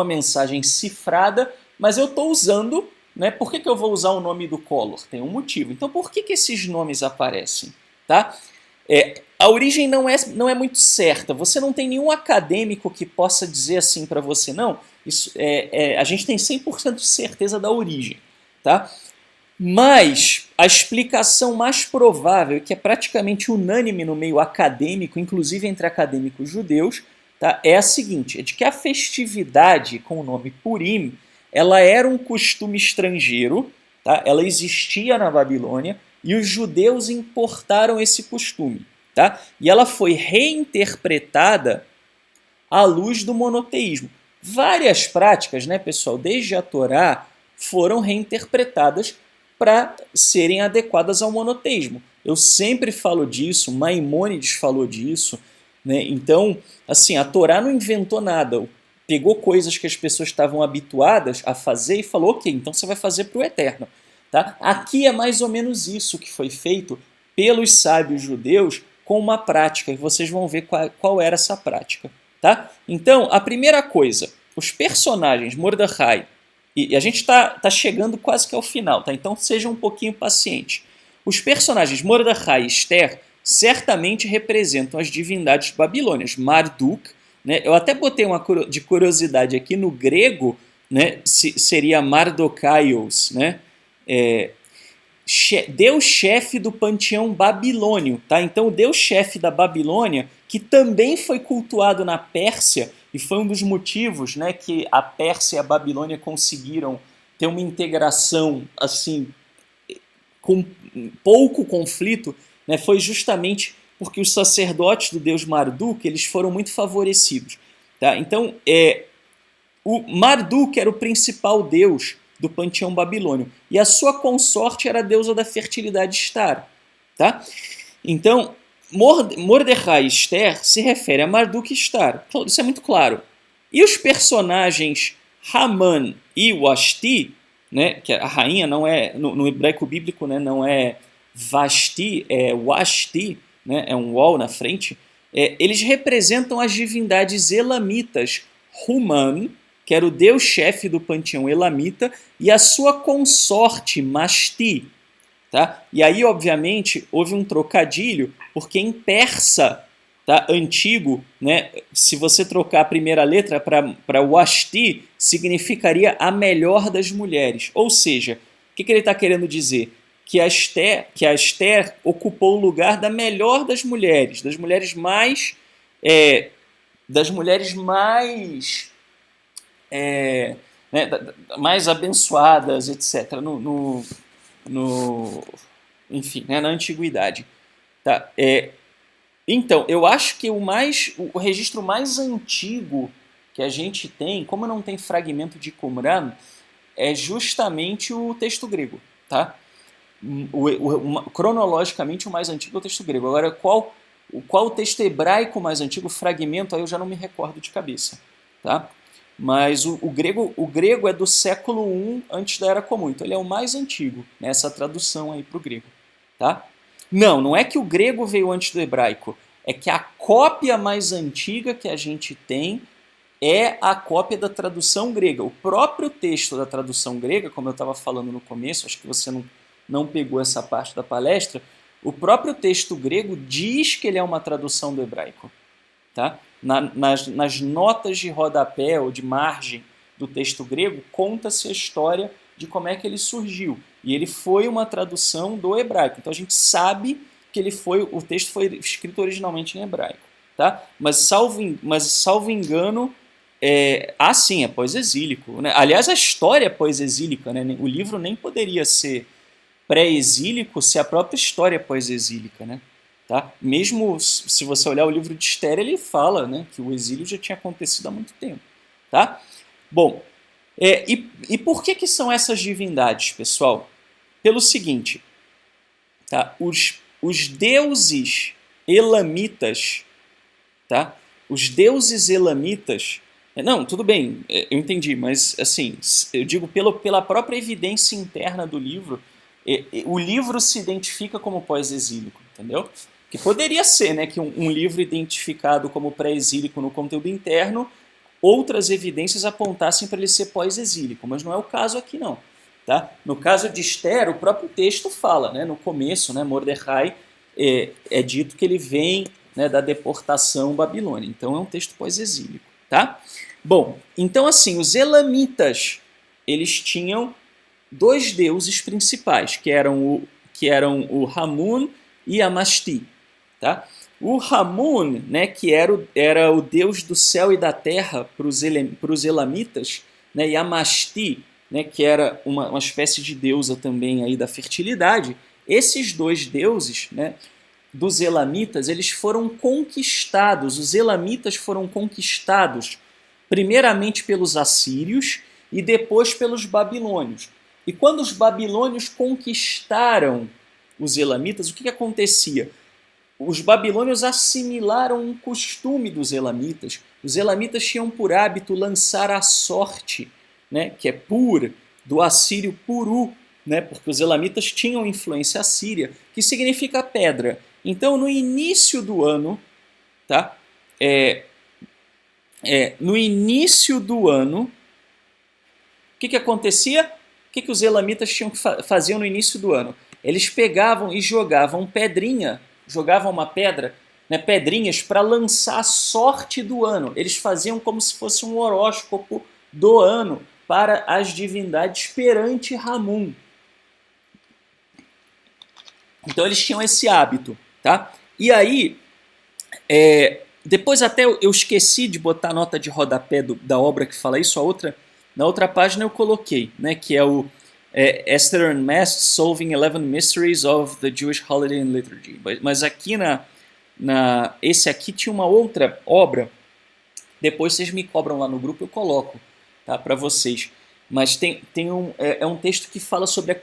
mensagem cifrada, mas eu estou usando, né, por que eu vou usar o nome do Collor? Tem um motivo. Então por que esses nomes aparecem? Tá? A origem não é muito certa. Você não tem nenhum acadêmico que possa dizer assim para você, não, isso, a gente tem 100% de certeza da origem. Tá? Mas a explicação mais provável, que é praticamente unânime no meio acadêmico, inclusive entre acadêmicos judeus, tá, é a seguinte, é de que a festividade com o nome Purim, ela era um costume estrangeiro, tá? Ela existia na Babilônia, e os judeus importaram esse costume. Tá? E ela foi reinterpretada à luz do monoteísmo. Várias práticas, né, pessoal, desde a Torá, foram reinterpretadas para serem adequadas ao monoteísmo. Eu sempre falo disso, Maimônides falou disso, né? Então, assim, a Torá não inventou nada, pegou coisas que as pessoas estavam habituadas a fazer e falou, ok, então você vai fazer para o Eterno. Tá? Aqui é mais ou menos isso que foi feito pelos sábios judeus com uma prática, e vocês vão ver qual era essa prática. Tá? Então, a primeira coisa, os personagens Mordecai, e a gente tá chegando quase que ao final, tá? Então seja um pouquinho paciente. Os personagens Mordecai e Esther certamente representam as divindades babilônias. Marduk, né? Eu até botei uma de curiosidade aqui, no grego, né? Seria Mardokaios, né? Deus-chefe do panteão babilônio. Tá? Então o Deus-chefe da Babilônia, que também foi cultuado na Pérsia, e foi um dos motivos, né, que a Pérsia e a Babilônia conseguiram ter uma integração assim, com pouco conflito, né, foi justamente porque os sacerdotes do deus Marduk eles foram muito favorecidos. Tá? Então, o Marduk era o principal deus do panteão babilônio, e a sua consorte era a deusa da fertilidade Estar. Tá? Então, Mordecai e Esther se refere a Marduk e Estar. Isso é muito claro. E os personagens Haman e Washti, né, que a rainha não é, no hebraico bíblico, né, não é Vashti, é Washti, né, é um wall na frente, eles representam as divindades elamitas, Human, que era o deus-chefe do panteão elamita, e a sua consorte, Mashti. Tá? E aí, obviamente, houve um trocadilho, porque em persa, tá, antigo, né, se você trocar a primeira letra para Washti, significaria a melhor das mulheres. Ou seja, o que ele está querendo dizer? Que a Esther ocupou o lugar da melhor das mulheres mais... né, mais abençoadas, etc., enfim, né, na antiguidade. Tá? Então, eu acho que o registro mais antigo que a gente tem, como não tem fragmento de Qumran, é justamente o texto grego. Tá? Cronologicamente, o mais antigo é o texto grego. Agora, qual o texto hebraico mais antigo, o fragmento, aí eu já não me recordo de cabeça. Tá? Mas o grego é do século I antes da Era Comum, então ele é o mais antigo, nessa tradução aí para o grego. Tá? Não é que o grego veio antes do hebraico, é que a cópia mais antiga que a gente tem é a cópia da tradução grega. O próprio texto da tradução grega, como eu estava falando no começo, acho que você não pegou essa parte da palestra, o próprio texto grego diz que ele é uma tradução do hebraico. Tá? Nas notas de rodapé ou de margem do texto grego, conta-se a história de como é que ele surgiu. E ele foi uma tradução do hebraico. Então a gente sabe que o texto foi escrito originalmente em hebraico. Tá? Mas salvo engano, sim, é pós-exílico. Né? Aliás, a história é pós-exílica. Né? O livro nem poderia ser pré-exílico se a própria história é pós-exílica. Né? Tá? Mesmo se você olhar o livro de Esther, ele fala, né, que o exílio já tinha acontecido há muito tempo. Tá? Bom, e por que são essas divindades, pessoal? Pelo seguinte, tá? Os deuses elamitas, tá? Os deuses elamitas... Não, tudo bem, eu entendi, mas assim, eu digo pela própria evidência interna do livro, o livro se identifica como pós-exílico, entendeu? Que poderia ser, né, que um livro identificado como pré-exílico no conteúdo interno, outras evidências apontassem para ele ser pós-exílico, mas não é o caso aqui não. Tá? No caso de Esther, o próprio texto fala, né, no começo, né, Mordecai é dito que ele vem, né, da deportação babilônica, então é um texto pós-exílico. Tá? Bom, então assim, os elamitas, eles tinham dois deuses principais, que eram o Hamun e a Mashti. Tá? O Hamun, né, que era o deus do céu e da terra para os elamitas, né, e a Mashti, né, que era uma espécie de deusa também aí da fertilidade, esses dois deuses, né, dos elamitas, eles foram conquistados, os elamitas foram conquistados primeiramente pelos assírios e depois pelos babilônios. E quando os babilônios conquistaram os elamitas, o que acontecia? Os babilônios assimilaram um costume dos elamitas. Os elamitas tinham por hábito lançar a sorte, né, que é Pur, do assírio Puru, né, porque os elamitas tinham influência assíria, que significa pedra. Então, no início do ano, tá? No início do ano, o que acontecia? O que os elamitas faziam no início do ano? Eles pegavam e jogavam jogavam uma pedra, né, pedrinhas para lançar a sorte do ano. Eles faziam como se fosse um horóscopo do ano para as divindades perante Ramun. Então eles tinham esse hábito, tá? E aí, depois até eu esqueci de botar a nota de rodapé da obra que fala isso, na outra página eu coloquei, né, que é o Esther Unmasked, Solving 11 Mysteries of the Jewish Holiday and Liturgy. Mas aqui esse aqui tinha uma outra obra, depois vocês me cobram lá no grupo, eu coloco, tá, para vocês. Mas é um texto que fala sobre a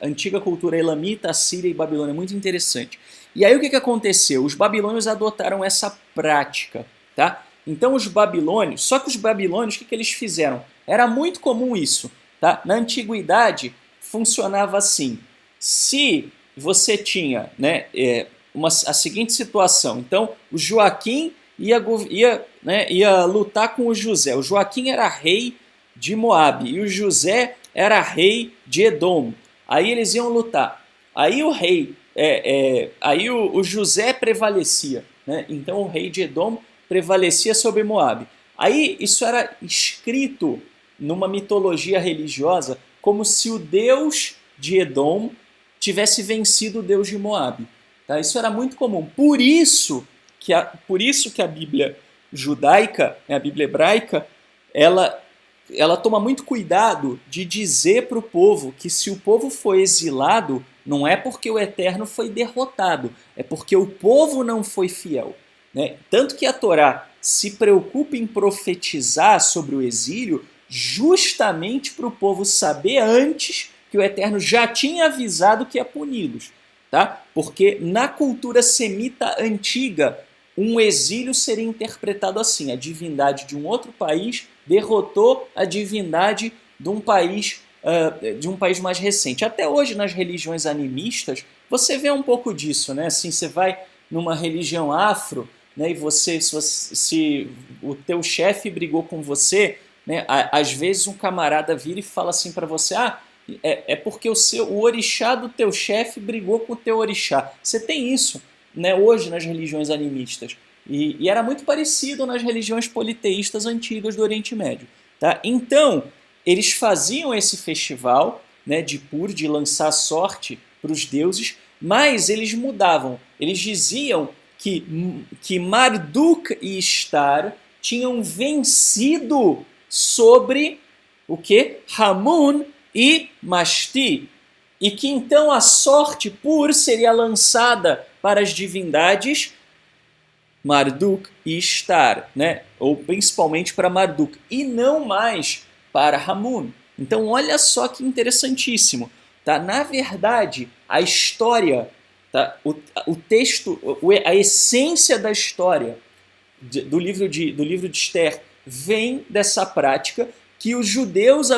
antiga cultura elamita, assíria e babilônia, muito interessante. E aí o que aconteceu? Os babilônios adotaram essa prática, tá? Então os babilônios, só que os babilônios, o que eles fizeram? Era muito comum isso, tá? Na antiguidade funcionava assim: se você tinha, né, a seguinte situação, então o Joaquim ia lutar com o José. O Joaquim era rei de Moabe e o José era rei de Edom. Aí eles iam lutar. Aí o rei, o José prevalecia, né? Então o rei de Edom prevalecia sobre Moabe. Aí isso era escrito numa mitologia religiosa como se o deus de Edom tivesse vencido o deus de Moabe. Tá? Isso era muito comum. Por isso que a Bíblia judaica, a Bíblia hebraica, ela toma muito cuidado de dizer para o povo que se o povo foi exilado, não é porque o Eterno foi derrotado, é porque o povo não foi fiel. Né? Tanto que a Torá se preocupa em profetizar sobre o exílio justamente para o povo saber antes que o Eterno já tinha avisado que ia puni-los. Tá? Porque na cultura semita antiga, um exílio seria interpretado assim: a divindade de um outro país derrotou a divindade de um país mais recente. Até hoje, nas religiões animistas, você vê um pouco disso, né? Assim, você vai numa religião afro, né, e se o teu chefe brigou com você, né, às vezes um camarada vira e fala assim para você: é porque o orixá do teu chefe brigou com o teu orixá. Você tem isso, né, hoje nas religiões animistas. E era muito parecido nas religiões politeístas antigas do Oriente Médio. Tá? Então, eles faziam esse festival, né, de Pur, de lançar sorte para os deuses, mas eles mudavam. Eles diziam que Marduk e Ishtar tinham vencido sobre o que? Hamun e Mashti. E que então a sorte Pur seria lançada para as divindades Marduk e Ishtar, né? Ou principalmente para Marduk, e não mais para Hamun. Então olha só que interessantíssimo. Tá? Na verdade, a história, tá? O texto, a essência da história do livro de Esther vem dessa prática que os judeus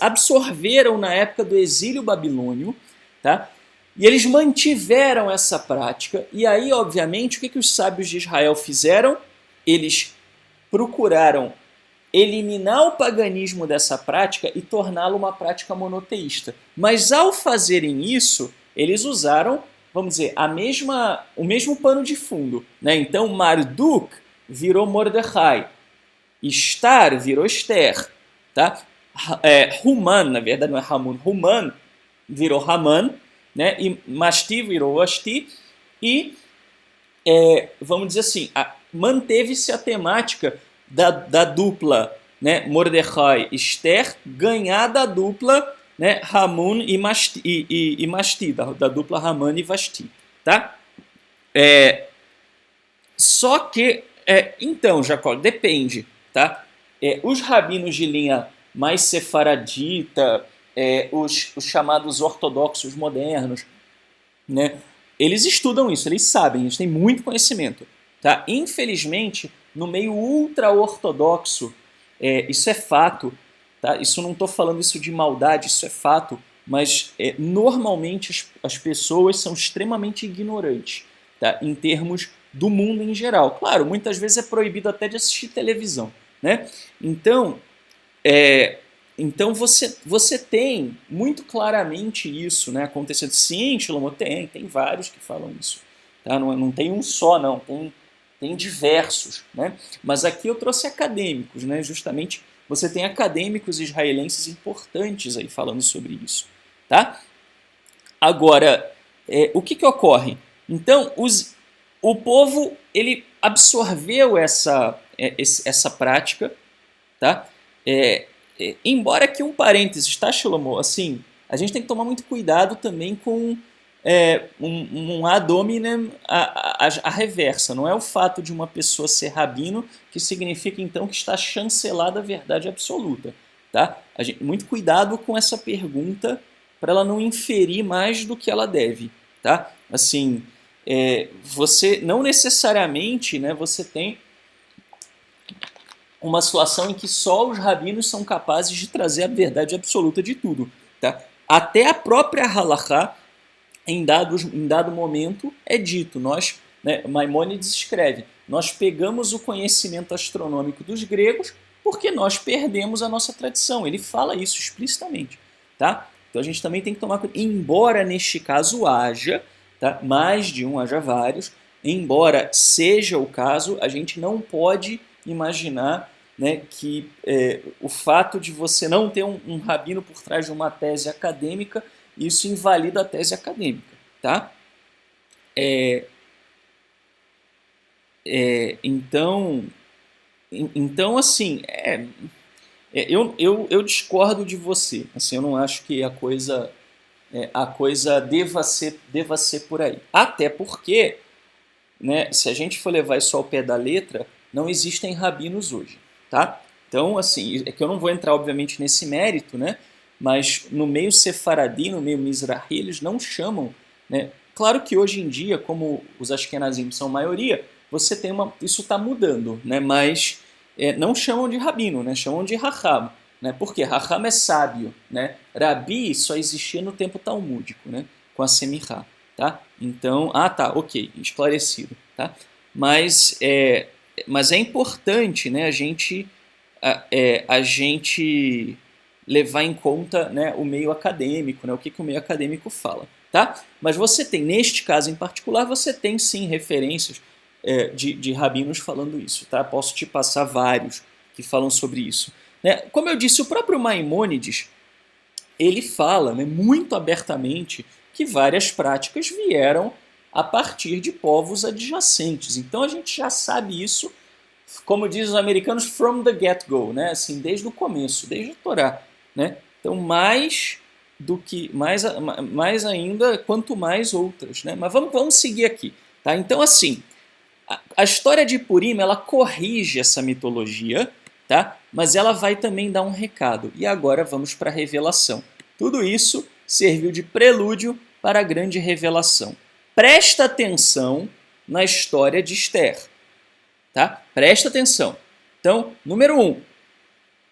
absorveram na época do exílio babilônio, tá? E eles mantiveram essa prática, e aí, obviamente, o que os sábios de Israel fizeram? Eles procuraram eliminar o paganismo dessa prática e torná-lo uma prática monoteísta. Mas ao fazerem isso, eles usaram, vamos dizer, o mesmo pano de fundo. Né? Então, Marduk virou Mordecai, Ishtar virou Esther, tá? Human, na verdade não é Hamun, Human virou Haman, né? E Mashti virou Vashti, e vamos dizer assim, manteve-se a temática da dupla, né, Mordecai e Esther ganhar da dupla, né, Hamun e Mashti, da dupla Haman e Vashti. Tá? Só que, então, Jacó, depende. Tá? Os rabinos de linha mais sefaradita, os chamados ortodoxos modernos, né, eles estudam isso, eles sabem, eles têm muito conhecimento. Tá? Infelizmente, no meio ultra-ortodoxo, isso é fato, tá? Isso não estou falando isso de maldade, isso é fato, mas normalmente as pessoas são extremamente ignorantes, tá? Em termos do mundo em geral. Claro, muitas vezes é proibido até de assistir televisão, né? Então, então você tem muito claramente isso, né, acontecendo. Sim, Shlomo, tem vários que falam isso. Tá? Não tem um só, não, tem diversos. Né? Mas aqui eu trouxe acadêmicos, né? Justamente você tem acadêmicos israelenses importantes aí falando sobre isso. Tá? Agora, o que ocorre? Então, o povo ele absorveu essa prática, tá? Embora que um parênteses, tá, Shlomo? Assim, a gente tem que tomar muito cuidado também com um ad hominem a reversa. Não é o fato de uma pessoa ser rabino que significa então que está chancelada a verdade absoluta. Tá? Muito cuidado com essa pergunta para ela não inferir mais do que ela deve. Tá? Assim, você não necessariamente, né, você tem uma situação em que só os rabinos são capazes de trazer a verdade absoluta de tudo. Tá? Até a própria halakha, em dado momento, é dito. Maimônides escreve, nós pegamos o conhecimento astronômico dos gregos porque nós perdemos a nossa tradição. Ele fala isso explicitamente. Tá? Então a gente também tem que tomar cuidado. Embora neste caso haja, tá? Mais de um, haja vários, embora seja o caso, a gente não pode imaginar, né, que o fato de você não ter um rabino por trás de uma tese acadêmica, isso invalida a tese acadêmica. Tá? Então, assim, eu discordo de você. Assim, eu não acho que a coisa deva ser por aí. Até porque, né, se a gente for levar isso ao pé da letra, não existem rabinos hoje. Tá? Então, assim, é que eu não vou entrar, obviamente, nesse mérito, né? Mas no meio sefaradi, no meio mizrahi, eles não chamam, né? Claro que hoje em dia, como os ashkenazim são maioria, você tem isso está mudando, né? Mas não chamam de rabino, né? Chamam de raham, né? Porque raham é sábio, né? Rabi só existia no tempo talmúdico, né? Com a semihá, tá? Então, tá, ok, esclarecido, tá? Mas é importante, né? A gente levar em conta, né, o meio acadêmico, né, o que o meio acadêmico fala. Tá? Mas você tem, neste caso em particular, você tem sim referências de rabinos falando isso. Tá? Posso te passar vários que falam sobre isso. Né? Como eu disse, o próprio Maimônides, ele fala, né, muito abertamente que várias práticas vieram a partir de povos adjacentes. Então a gente já sabe isso, como dizem os americanos, from the get-go, né? Assim, desde o começo, desde o Torá. Né? Então, mais ainda, quanto mais outras. Né? Mas vamos seguir aqui. Tá? Então, assim, a história de Purim, ela corrige essa mitologia, tá? Mas ela vai também dar um recado. E agora vamos para a revelação. Tudo isso serviu de prelúdio para a grande revelação. Presta atenção na história de Esther. Tá? Presta atenção. Então, número 1.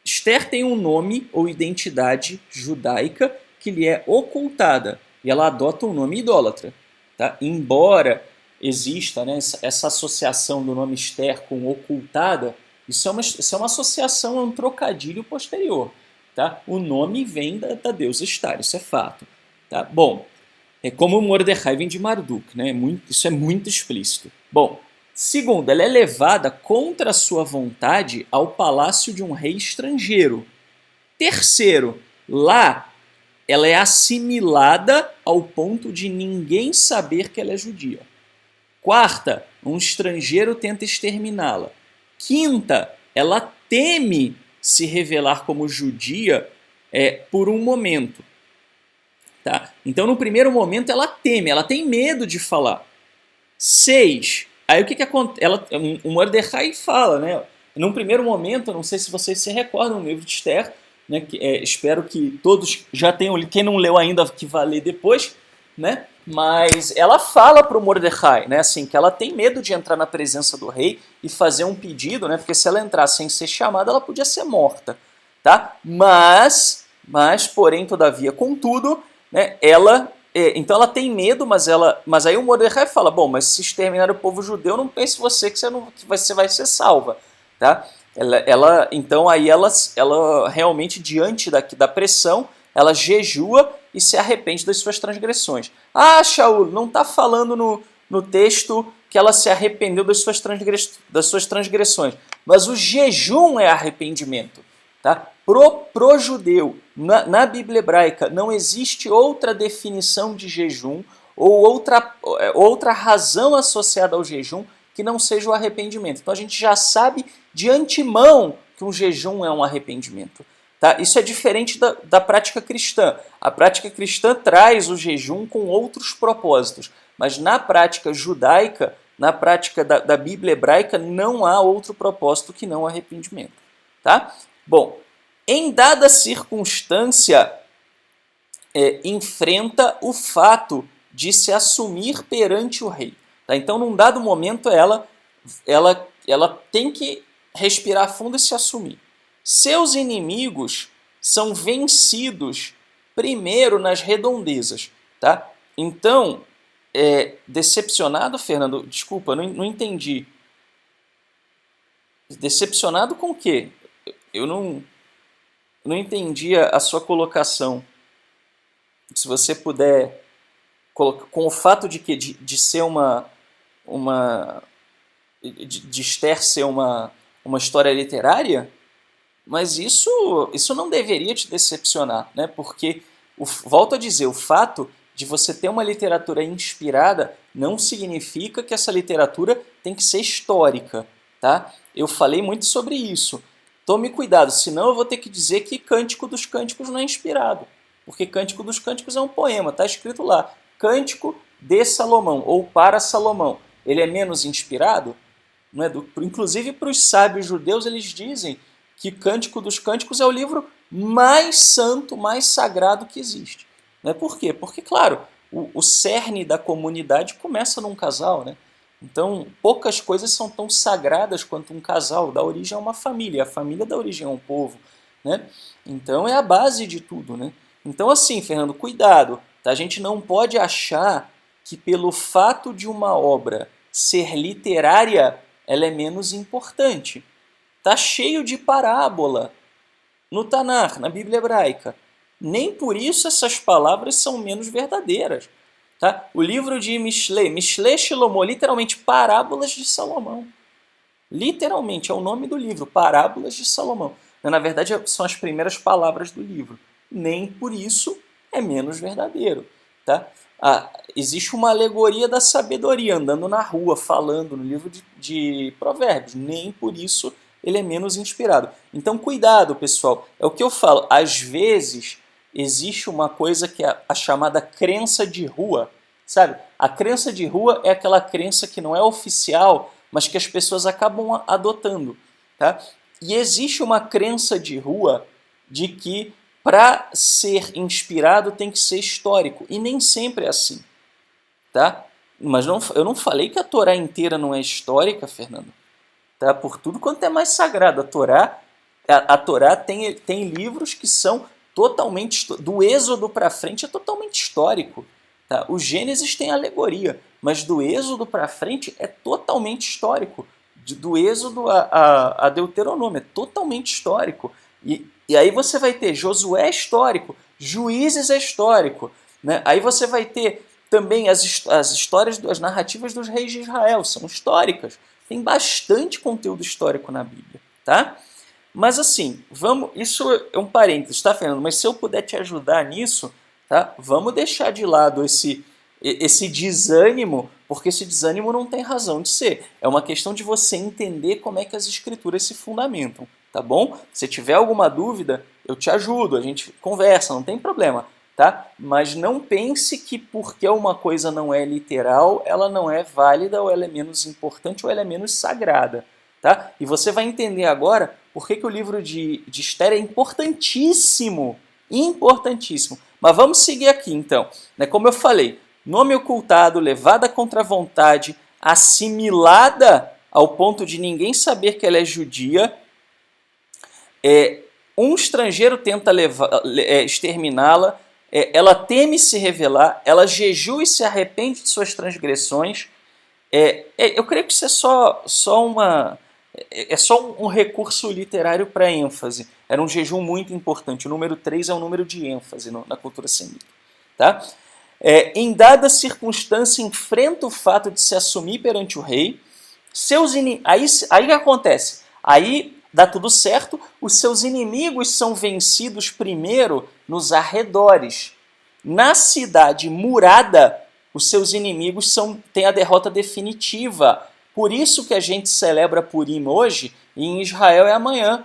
Esther tem um nome ou identidade judaica que lhe é ocultada e ela adota um nome idólatra. Tá? Embora exista, né, essa associação do nome Esther com ocultada, isso é uma associação, é um trocadilho posterior. Tá? O nome vem da deusa Estar, isso é fato. Tá? Bom, é como Mordecai vem de Marduk, né? Isso é muito explícito. Bom, segundo, ela é levada contra a sua vontade ao palácio de um rei estrangeiro. Terceiro, lá ela é assimilada ao ponto de ninguém saber que ela é judia. Quarta, um estrangeiro tenta exterminá-la. Quinta, ela teme se revelar como judia por um momento. Tá? Então, no primeiro momento, ela teme, ela tem medo de falar. 6. Aí o que acontece? O Mordecai fala, né? Num primeiro momento, não sei se vocês se recordam no livro de Esther, né? Espero que todos já tenham lido, quem não leu ainda que vá ler depois, né? Mas ela fala para o Mordecai, né? Assim, que ela tem medo de entrar na presença do rei e fazer um pedido, né? Porque se ela entrar sem ser chamada, ela podia ser morta, tá? Mas mas, porém, todavia, contudo, né, então ela tem medo, mas aí o Mordecai fala, bom, mas se exterminar o povo judeu, não pense você que você vai ser salva, tá? Então aí ela realmente, diante da pressão, ela jejua e se arrepende das suas transgressões. Ah, Shaul, não está falando no texto que ela se arrependeu das suas transgressões, mas o jejum é arrependimento. Tá? Pro judeu, na Bíblia hebraica, não existe outra definição de jejum ou outra razão associada ao jejum que não seja o arrependimento. Então a gente já sabe de antemão que um jejum é um arrependimento. Tá? Isso é diferente da prática cristã. A prática cristã traz o jejum com outros propósitos, mas na prática judaica, na prática da Bíblia hebraica, não há outro propósito que não o arrependimento. Tá? Bom, em dada circunstância, enfrenta o fato de se assumir perante o rei. Tá? Então, num dado momento, ela tem que respirar fundo e se assumir. Seus inimigos são vencidos primeiro nas redondezas. Tá? Então, decepcionado, Fernando? Desculpa, não entendi. Decepcionado com o quê? Eu não entendi a sua colocação. Se você puder, com o fato de ser de Esther ser uma história literária, mas isso não deveria te decepcionar, né? Porque, volto a dizer, o fato de você ter uma literatura inspirada não significa que essa literatura tem que ser histórica, tá? Eu falei muito sobre isso. Tome cuidado, senão eu vou ter que dizer que Cântico dos Cânticos não é inspirado. Porque Cântico dos Cânticos é um poema, está escrito lá. Cântico de Salomão, ou para Salomão. Ele é menos inspirado? Não é inclusive, para os sábios judeus, eles dizem que Cântico dos Cânticos é o livro mais santo, mais sagrado que existe. Né? Por quê? Porque, claro, o cerne da comunidade começa num casal, né? Então, poucas coisas são tão sagradas quanto um casal. Dá origem a uma família, a família dá origem a um povo, né? Então, é a base de tudo, né? Então, assim, Fernando, cuidado, tá? A gente não pode achar que pelo fato de uma obra ser literária, ela é menos importante. Tá cheio de parábola no Tanar, na Bíblia hebraica. Nem por isso essas palavras são menos verdadeiras. Tá? O livro de Mishle Shlomo, literalmente Parábolas de Salomão. Literalmente, é o nome do livro, Parábolas de Salomão. Na verdade, são as primeiras palavras do livro. Nem por isso é menos verdadeiro. Tá? Existe uma alegoria da sabedoria, andando na rua, falando no livro de Provérbios. Nem por isso ele é menos inspirado. Então, cuidado, pessoal. É o que eu falo. Às vezes, existe uma coisa que é a chamada crença de rua. Sabe? A crença de rua é aquela crença que não é oficial, mas que as pessoas acabam adotando. Tá? E existe uma crença de rua de que para ser inspirado tem que ser histórico. E nem sempre é assim. Tá? Mas eu não falei que a Torá inteira não é histórica, Fernando. Tá? Por tudo quanto é mais sagrado. A Torá tem livros que são totalmente... Do Êxodo para frente é totalmente histórico. Tá? O Gênesis tem alegoria, mas do Êxodo para frente é totalmente histórico. Do Êxodo a Deuteronômio é totalmente histórico. E aí você vai ter Josué histórico, Juízes é histórico. Né? Aí você vai ter também as histórias, as narrativas dos reis de Israel, são históricas. Tem bastante conteúdo histórico na Bíblia. Tá? Mas assim, isso é um parênteses, tá, Fernando? Mas se eu puder te ajudar nisso, tá? Vamos deixar de lado esse desânimo, porque esse desânimo não tem razão de ser. É uma questão de você entender como é que as escrituras se fundamentam, tá bom? Se tiver alguma dúvida, eu te ajudo, a gente conversa, não tem problema, tá? Mas não pense que porque uma coisa não é literal, ela não é válida, ou ela é menos importante, ou ela é menos sagrada, tá? E você vai entender agora por que o livro de Esther é importantíssimo, importantíssimo. Mas vamos seguir aqui, então. Como eu falei, nome ocultado, levada contra a vontade, assimilada ao ponto de ninguém saber que ela é judia, Um estrangeiro tenta exterminá-la, ela teme se revelar, ela jejua e se arrepende de suas transgressões. Eu creio que isso é só um recurso literário para ênfase. Era um jejum muito importante. O número 3 é um número de ênfase na cultura semita. Tá? Em dada circunstância, enfrenta o fato de se assumir perante o rei. Aí que acontece? Aí dá tudo certo, os seus inimigos são vencidos primeiro nos arredores. Na cidade murada, os seus inimigos têm a derrota definitiva. Por isso que a gente celebra Purim hoje, e em Israel é amanhã.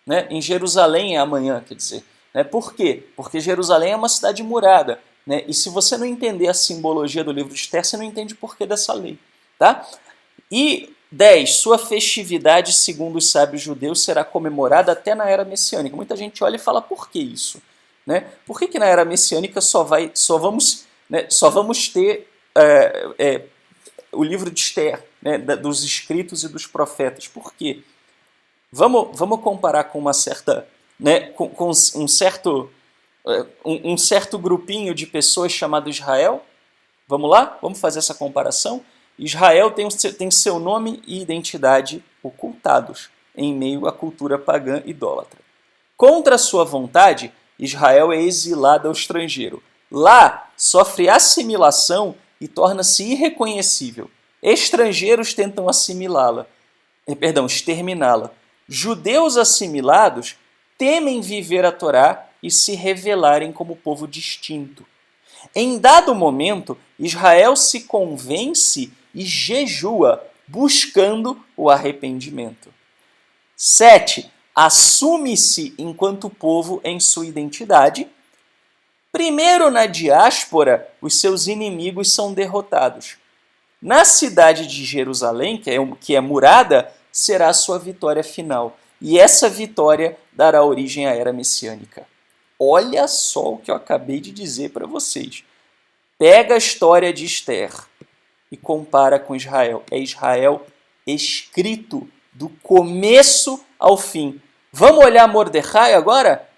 Né? Em Jerusalém é amanhã, quer dizer. Né? Por quê? Porque Jerusalém é uma cidade murada. Né? E se você não entender a simbologia do livro de Esther, você não entende o porquê dessa lei. Tá? E 10. Sua festividade, segundo os sábios judeus, será comemorada até na era messiânica. Muita gente olha e fala, por que isso? Né? Por que na era messiânica só vamos ter o livro de Esther, né, dos escritos e dos profetas? Por quê? Vamos comparar com uma certa, né, com um certo grupinho de pessoas chamado Israel? Vamos lá? Vamos fazer essa comparação? Israel tem seu nome e identidade ocultados em meio à cultura pagã idólatra. Contra sua vontade, Israel é exilado ao estrangeiro. Lá, sofre assimilação e torna-se irreconhecível. Estrangeiros tentam exterminá-la. Judeus assimilados temem viver a Torá e se revelarem como povo distinto. Em dado momento, Israel se convence e jejua, buscando o arrependimento. 7. Assume-se enquanto povo em sua identidade. Primeiro na diáspora, os seus inimigos são derrotados. Na cidade de Jerusalém, que é murada, será a sua vitória final. E essa vitória dará origem à era messiânica. Olha só o que eu acabei de dizer para vocês. Pega a história de Esther e compara com Israel. É Israel escrito do começo ao fim. Vamos olhar Mordecai agora?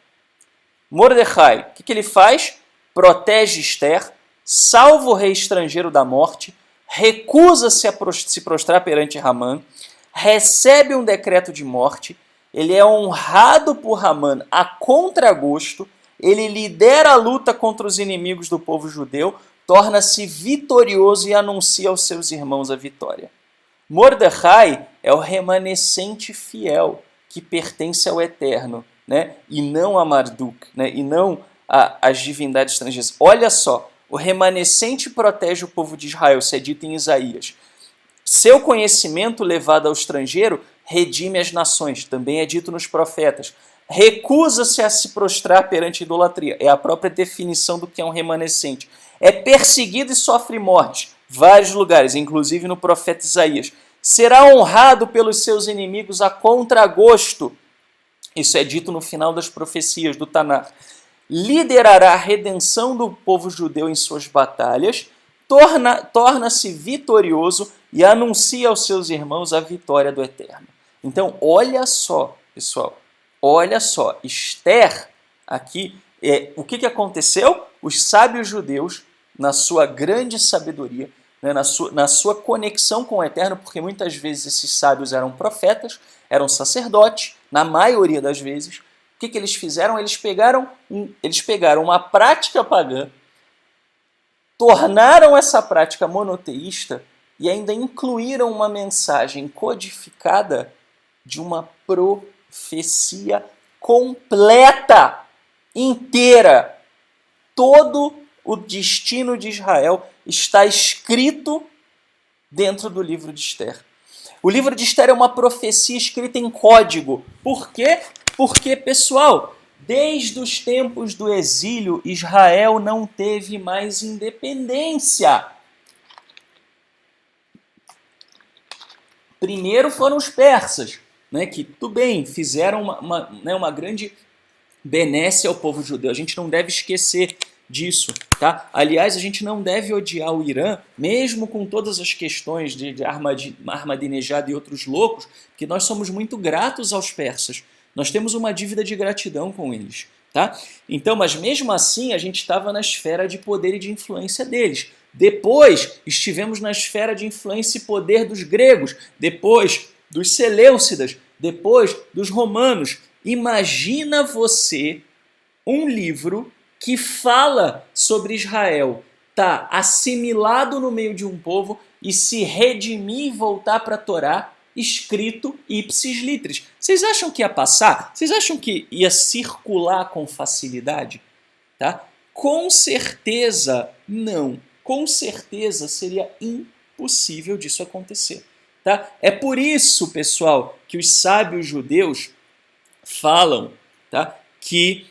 Mordecai, o que ele faz? Protege Esther, salva o rei estrangeiro da morte, recusa-se a se prostrar perante Hamã, recebe um decreto de morte, ele é honrado por Hamã a contragosto, ele lidera a luta contra os inimigos do povo judeu, torna-se vitorioso e anuncia aos seus irmãos a vitória. Mordecai é o remanescente fiel que pertence ao Eterno, né? E não a Marduk, né? E não às divindades estrangeiras. Olha só, o remanescente protege o povo de Israel, isso é dito em Isaías. Seu conhecimento levado ao estrangeiro redime as nações, também é dito nos profetas. Recusa-se a se prostrar perante a idolatria, é a própria definição do que é um remanescente. É perseguido e sofre morte, vários lugares, inclusive no profeta Isaías. Será honrado pelos seus inimigos a contragosto, isso é dito no final das profecias do Tanar. Liderará a redenção do povo judeu em suas batalhas, torna-se vitorioso e anuncia aos seus irmãos a vitória do Eterno. Então, olha só, pessoal, olha só, Esther, aqui, o que aconteceu? Os sábios judeus, na sua grande sabedoria, né, na sua conexão com o Eterno, porque muitas vezes esses sábios eram profetas, eram sacerdotes, na maioria das vezes, o que eles fizeram? Eles pegaram uma prática pagã, tornaram essa prática monoteísta e ainda incluíram uma mensagem codificada de uma profecia completa, inteira. Todo o destino de Israel está escrito dentro do livro de Esther. O livro de Esther é uma profecia escrita em código. Por quê? Porque, pessoal, desde os tempos do exílio, Israel não teve mais independência. Primeiro foram os persas, né, que, tudo bem, fizeram uma grande benesse ao povo judeu. A gente não deve esquecer disso, tá? Aliás, a gente não deve odiar o Irã, mesmo com todas as questões de Ahmadinejad e outros loucos, que nós somos muito gratos aos persas, Nós temos uma dívida de gratidão com eles, tá? Então, mas mesmo assim, a gente estava na esfera de poder e de influência deles. Depois, estivemos na esfera de influência e poder dos gregos, depois dos seleucidas, depois dos romanos. Imagina você um livro que fala sobre Israel tá assimilado no meio de um povo e se redimir e voltar para a Torá, escrito ipsis litteris. Vocês acham que ia passar? Vocês acham que ia circular com facilidade? Tá? Com certeza não. Com certeza seria impossível disso acontecer. Tá? É por isso, pessoal, que os sábios judeus falam, tá, que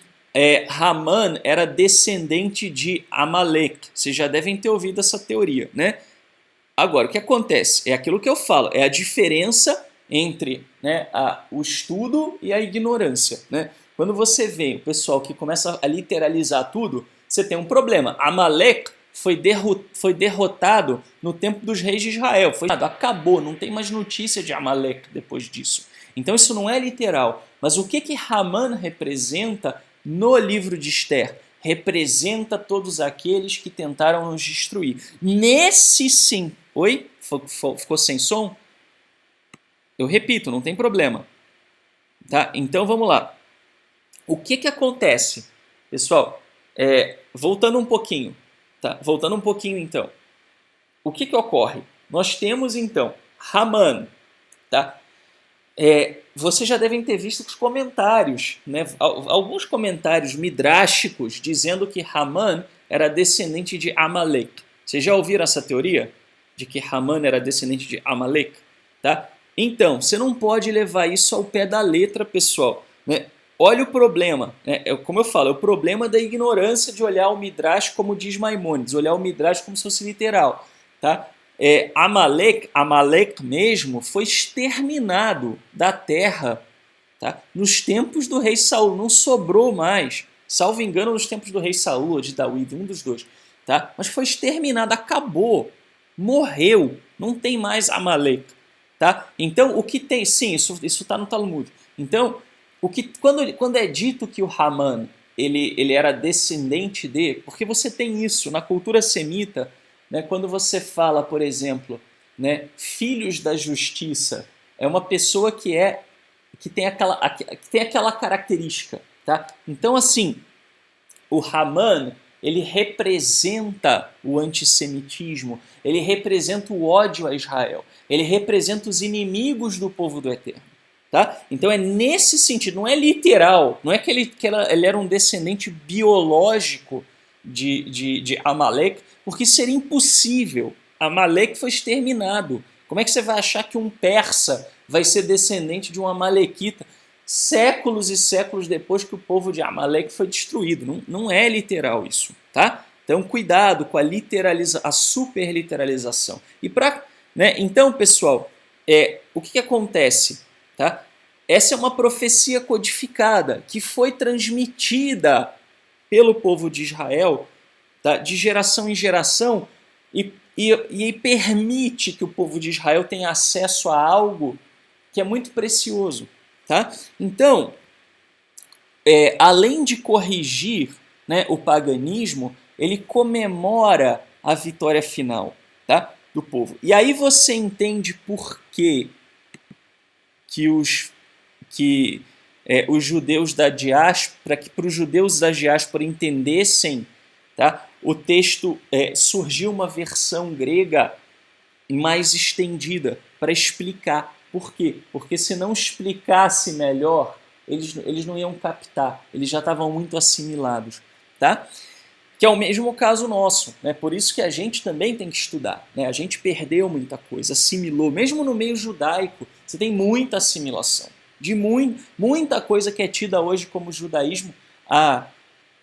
Haman era descendente de Amalek. Vocês já devem ter ouvido essa teoria, né? Agora, o que acontece? É aquilo que eu falo, é a diferença entre, né, o estudo e a ignorância, né? Quando você vê o pessoal que começa a literalizar tudo, você tem um problema. Amalek foi derrotado no tempo dos reis de Israel. Acabou, não tem mais notícia de Amalek depois disso. Então isso não é literal. Mas o que Haman representa no livro de Esther? Representa todos aqueles que tentaram nos destruir. Nesse sim. Oi? Ficou sem som? Eu repito, não tem problema. Tá? Então vamos lá. O que acontece? Pessoal, voltando um pouquinho. Tá? Voltando um pouquinho então. O que ocorre? Nós temos então Haman. Tá? Vocês já devem ter visto os comentários, né? Alguns comentários midráshicos dizendo que Haman era descendente de Amalek. Vocês já ouviram essa teoria? De que Haman era descendente de Amalek? Tá? Então, você não pode levar isso ao pé da letra, pessoal. Né? Olha o problema. Né? Como eu falo, é o problema da ignorância de olhar o Midrash como diz Maimônides, olhar o Midrash como se fosse literal. Tá? Amalek mesmo foi exterminado da terra, tá? Nos tempos do rei Saul, não sobrou mais, salvo engano nos tempos do rei Saul ou de David, um dos dois, tá? Mas foi exterminado, acabou, morreu, não tem mais Amalek, tá? Então o que tem, sim, isso está no Talmud. Então quando é dito que o Haman ele era descendente de, porque você tem isso na cultura semita. Né, quando você fala, por exemplo, né, filhos da justiça, é uma pessoa que tem aquela característica. Tá? Então, assim, o Haman, ele representa o antissemitismo, ele representa o ódio a Israel, ele representa os inimigos do povo do Eterno. Tá? Então é nesse sentido, não é literal, não é que ele era um descendente biológico de Amalek, porque seria impossível. Amalek foi exterminado. Como é que você vai achar que um persa vai ser descendente de um amalequita séculos e séculos depois que o povo de Amalek foi destruído? Não é literal isso, tá? Então cuidado com a superliteralização. Né? Então, pessoal, o que acontece? Tá? Essa é uma profecia codificada que foi transmitida pelo povo de Israel, tá, de geração em geração, e permite que o povo de Israel tenha acesso a algo que é muito precioso. Tá? Então, além de corrigir, né, o paganismo, ele comemora a vitória final, tá, do povo. E aí você entende por que os judeus da diáspora, para os judeus da diáspora entendessem, tá, o texto, surgiu uma versão grega mais estendida para explicar. Por quê? Porque se não explicasse melhor, eles não iam captar, eles já estavam muito assimilados. Tá? Que é o mesmo caso nosso, né? Por isso que a gente também tem que estudar. Né? A gente perdeu muita coisa, assimilou. Mesmo no meio judaico, você tem muita assimilação. De muita coisa que é tida hoje como judaísmo, há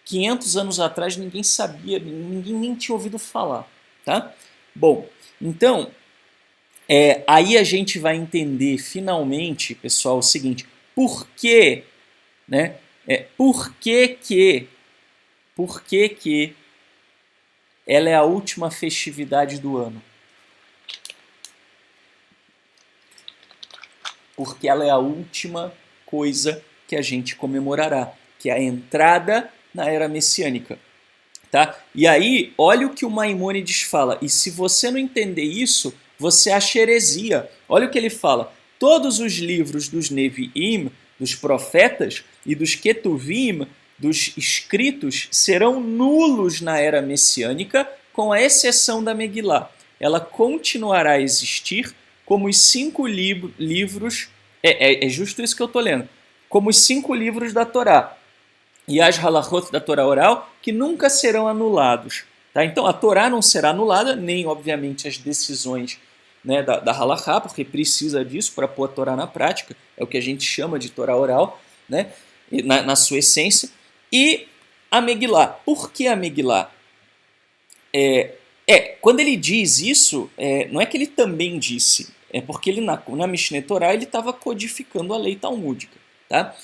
500 anos atrás ninguém sabia, ninguém nem tinha ouvido falar. Tá? Bom, então, aí a gente vai entender finalmente, pessoal, o seguinte: por que, né? Por que ela é a última festividade do ano? Porque ela é a última coisa que a gente comemorará, que é a entrada na era messiânica. Tá? E aí, olha o que o Maimônides fala, e se você não entender isso, você acha heresia. Olha o que ele fala: todos os livros dos Neviim, dos profetas, e dos Ketuvim, dos escritos, serão nulos na era messiânica, com a exceção da Megilá. Ela continuará a existir como os 5 livros, é justo isso que eu estou lendo, como os 5 livros da Torá, e as halachot da Torá oral, que nunca serão anulados. Tá? Então a Torá não será anulada, nem obviamente as decisões, né, da halachá, porque precisa disso para pôr a Torá na prática, é o que a gente chama de Torá oral, né, na sua essência. E a Megilá. Por que a Megilá? Quando ele diz isso, não é que ele também disse, é porque ele na Mishneh Torá ele estava codificando a lei talmúdica. Tá?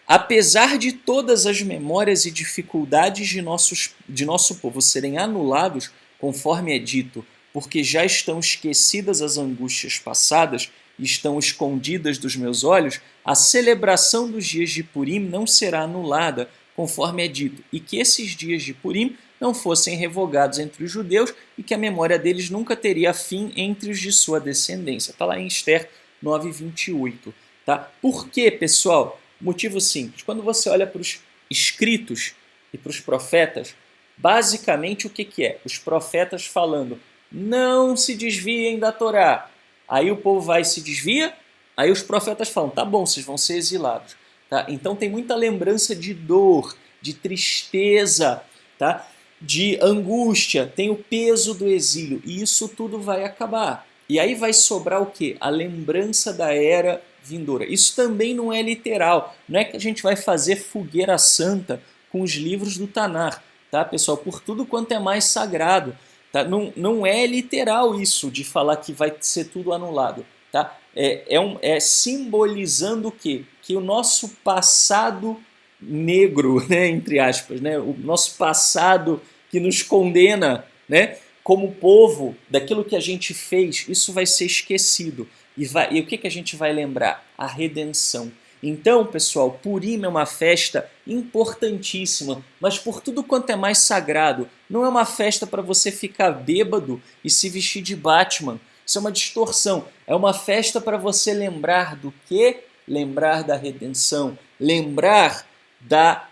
Apesar de todas as memórias e dificuldades de nosso povo serem anulados, conforme é dito, porque já estão esquecidas as angústias passadas e estão escondidas dos meus olhos, a celebração dos dias de Purim não será anulada, conforme é dito, e que esses dias de Purim não fossem revogados entre os judeus e que a memória deles nunca teria fim entre os de sua descendência. Está lá em Esther 9:28. Tá? Por quê, pessoal? Motivo simples. Quando você olha para os escritos e para os profetas, basicamente o que é? Os profetas falando: não se desviem da Torá. Aí o povo vai e se desvia, aí os profetas falam: tá bom, vocês vão ser exilados. Tá? Então tem muita lembrança de dor, de tristeza, tá? De angústia, tem o peso do exílio, e isso tudo vai acabar. E aí vai sobrar o quê? A lembrança da era vindoura. Isso também não é literal, não é que a gente vai fazer fogueira santa com os livros do Tanar, tá, pessoal? Por tudo quanto é mais sagrado. Tá? Não é literal isso de falar que vai ser tudo anulado. Tá? É simbolizando o quê? Que o nosso passado negro, né, entre aspas, né, o nosso passado que nos condena, né, como povo, daquilo que a gente fez, isso vai ser esquecido. E o que a gente vai lembrar? A redenção. Então, pessoal, Purim é uma festa importantíssima, mas por tudo quanto é mais sagrado. Não é uma festa para você ficar bêbado e se vestir de Batman. Isso é uma distorção. É uma festa para você lembrar do quê? Lembrar da redenção. Lembrar da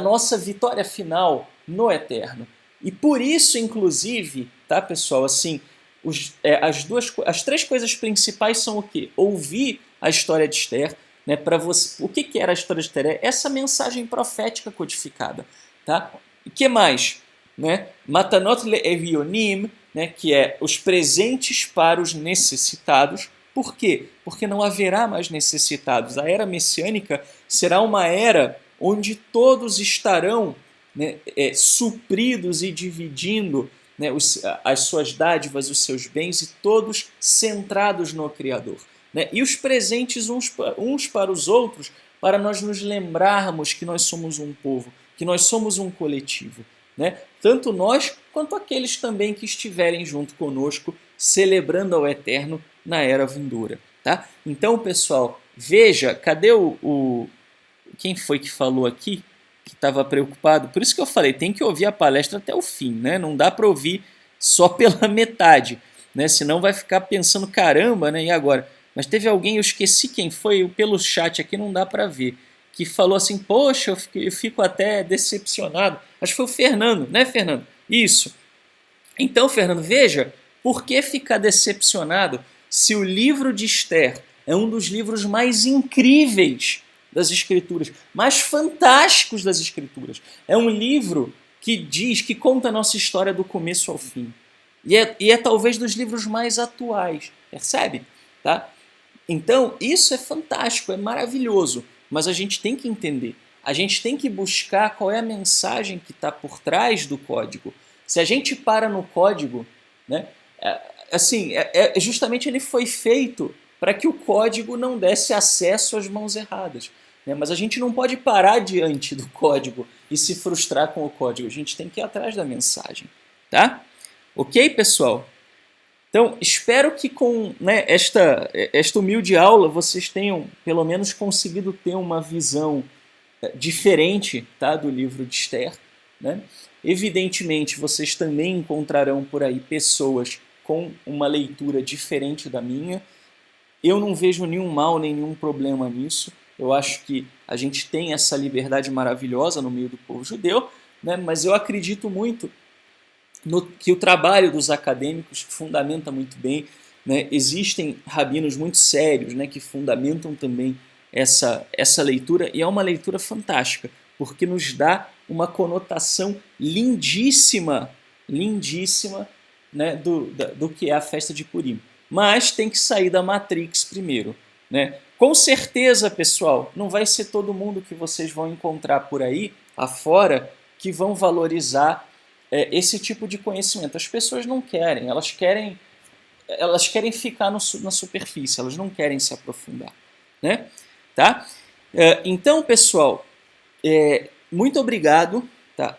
nossa vitória final no eterno. E por isso, inclusive, tá, pessoal, assim, as 3 coisas principais são o quê? Ouvir a história de Esther, né, para você. O que era a história de Esther? Essa mensagem profética codificada, tá? O que mais? Né? Matanot le'evionim, né, que é os presentes para os necessitados. Por quê? Porque não haverá mais necessitados. A era messiânica será uma era onde todos estarão, né, supridos e dividindo, né, as suas dádivas, os seus bens, e todos centrados no Criador. Né? E os presentes uns para os outros, para nós nos lembrarmos que nós somos um povo, que nós somos um coletivo. Né? Tanto nós, quanto aqueles também que estiverem junto conosco, celebrando ao Eterno na era vindoura. Tá? Então, pessoal, veja, cadê quem foi que falou aqui? Que estava preocupado. Por isso que eu falei, tem que ouvir a palestra até o fim, né? Não dá para ouvir só pela metade, né? Senão vai ficar pensando, caramba, né? E agora? Mas teve alguém, eu esqueci quem foi, pelo chat aqui não dá para ver, que falou assim: poxa, eu fico até decepcionado. Acho que foi o Fernando, né, Fernando? Isso. Então, Fernando, veja, por que ficar decepcionado se o livro de Esther é um dos livros mais incríveis das Escrituras, mais fantásticos das Escrituras? É um livro que conta a nossa história do começo ao fim. E é talvez dos livros mais atuais, percebe? Tá? Então, isso é fantástico, é maravilhoso, mas a gente tem que entender, a gente tem que buscar qual é a mensagem que está por trás do código. Se a gente para no código, né, justamente ele foi feito para que o código não desse acesso às mãos erradas. Né? Mas a gente não pode parar diante do código e se frustrar com o código. A gente tem que ir atrás da mensagem. Tá? Ok, pessoal? Então, espero que com, né, esta humilde aula vocês tenham pelo menos conseguido ter uma visão diferente, tá, do livro de Esther, né? Evidentemente, vocês também encontrarão por aí pessoas com uma leitura diferente da minha. Eu não vejo nenhum mal, nem nenhum problema nisso. Eu acho que a gente tem essa liberdade maravilhosa no meio do povo judeu, né? Mas eu acredito muito que o trabalho dos acadêmicos fundamenta muito bem, né? Existem rabinos muito sérios, né, que fundamentam também essa leitura, e é uma leitura fantástica, porque nos dá uma conotação lindíssima, lindíssima, né, do que é a festa de Purim. Mas tem que sair da Matrix primeiro, né? Com certeza, pessoal, não vai ser todo mundo que vocês vão encontrar por aí afora que vão valorizar esse tipo de conhecimento. As pessoas não querem, elas querem ficar na superfície, elas não querem se aprofundar, né? Tá? Então, pessoal, muito obrigado, tá?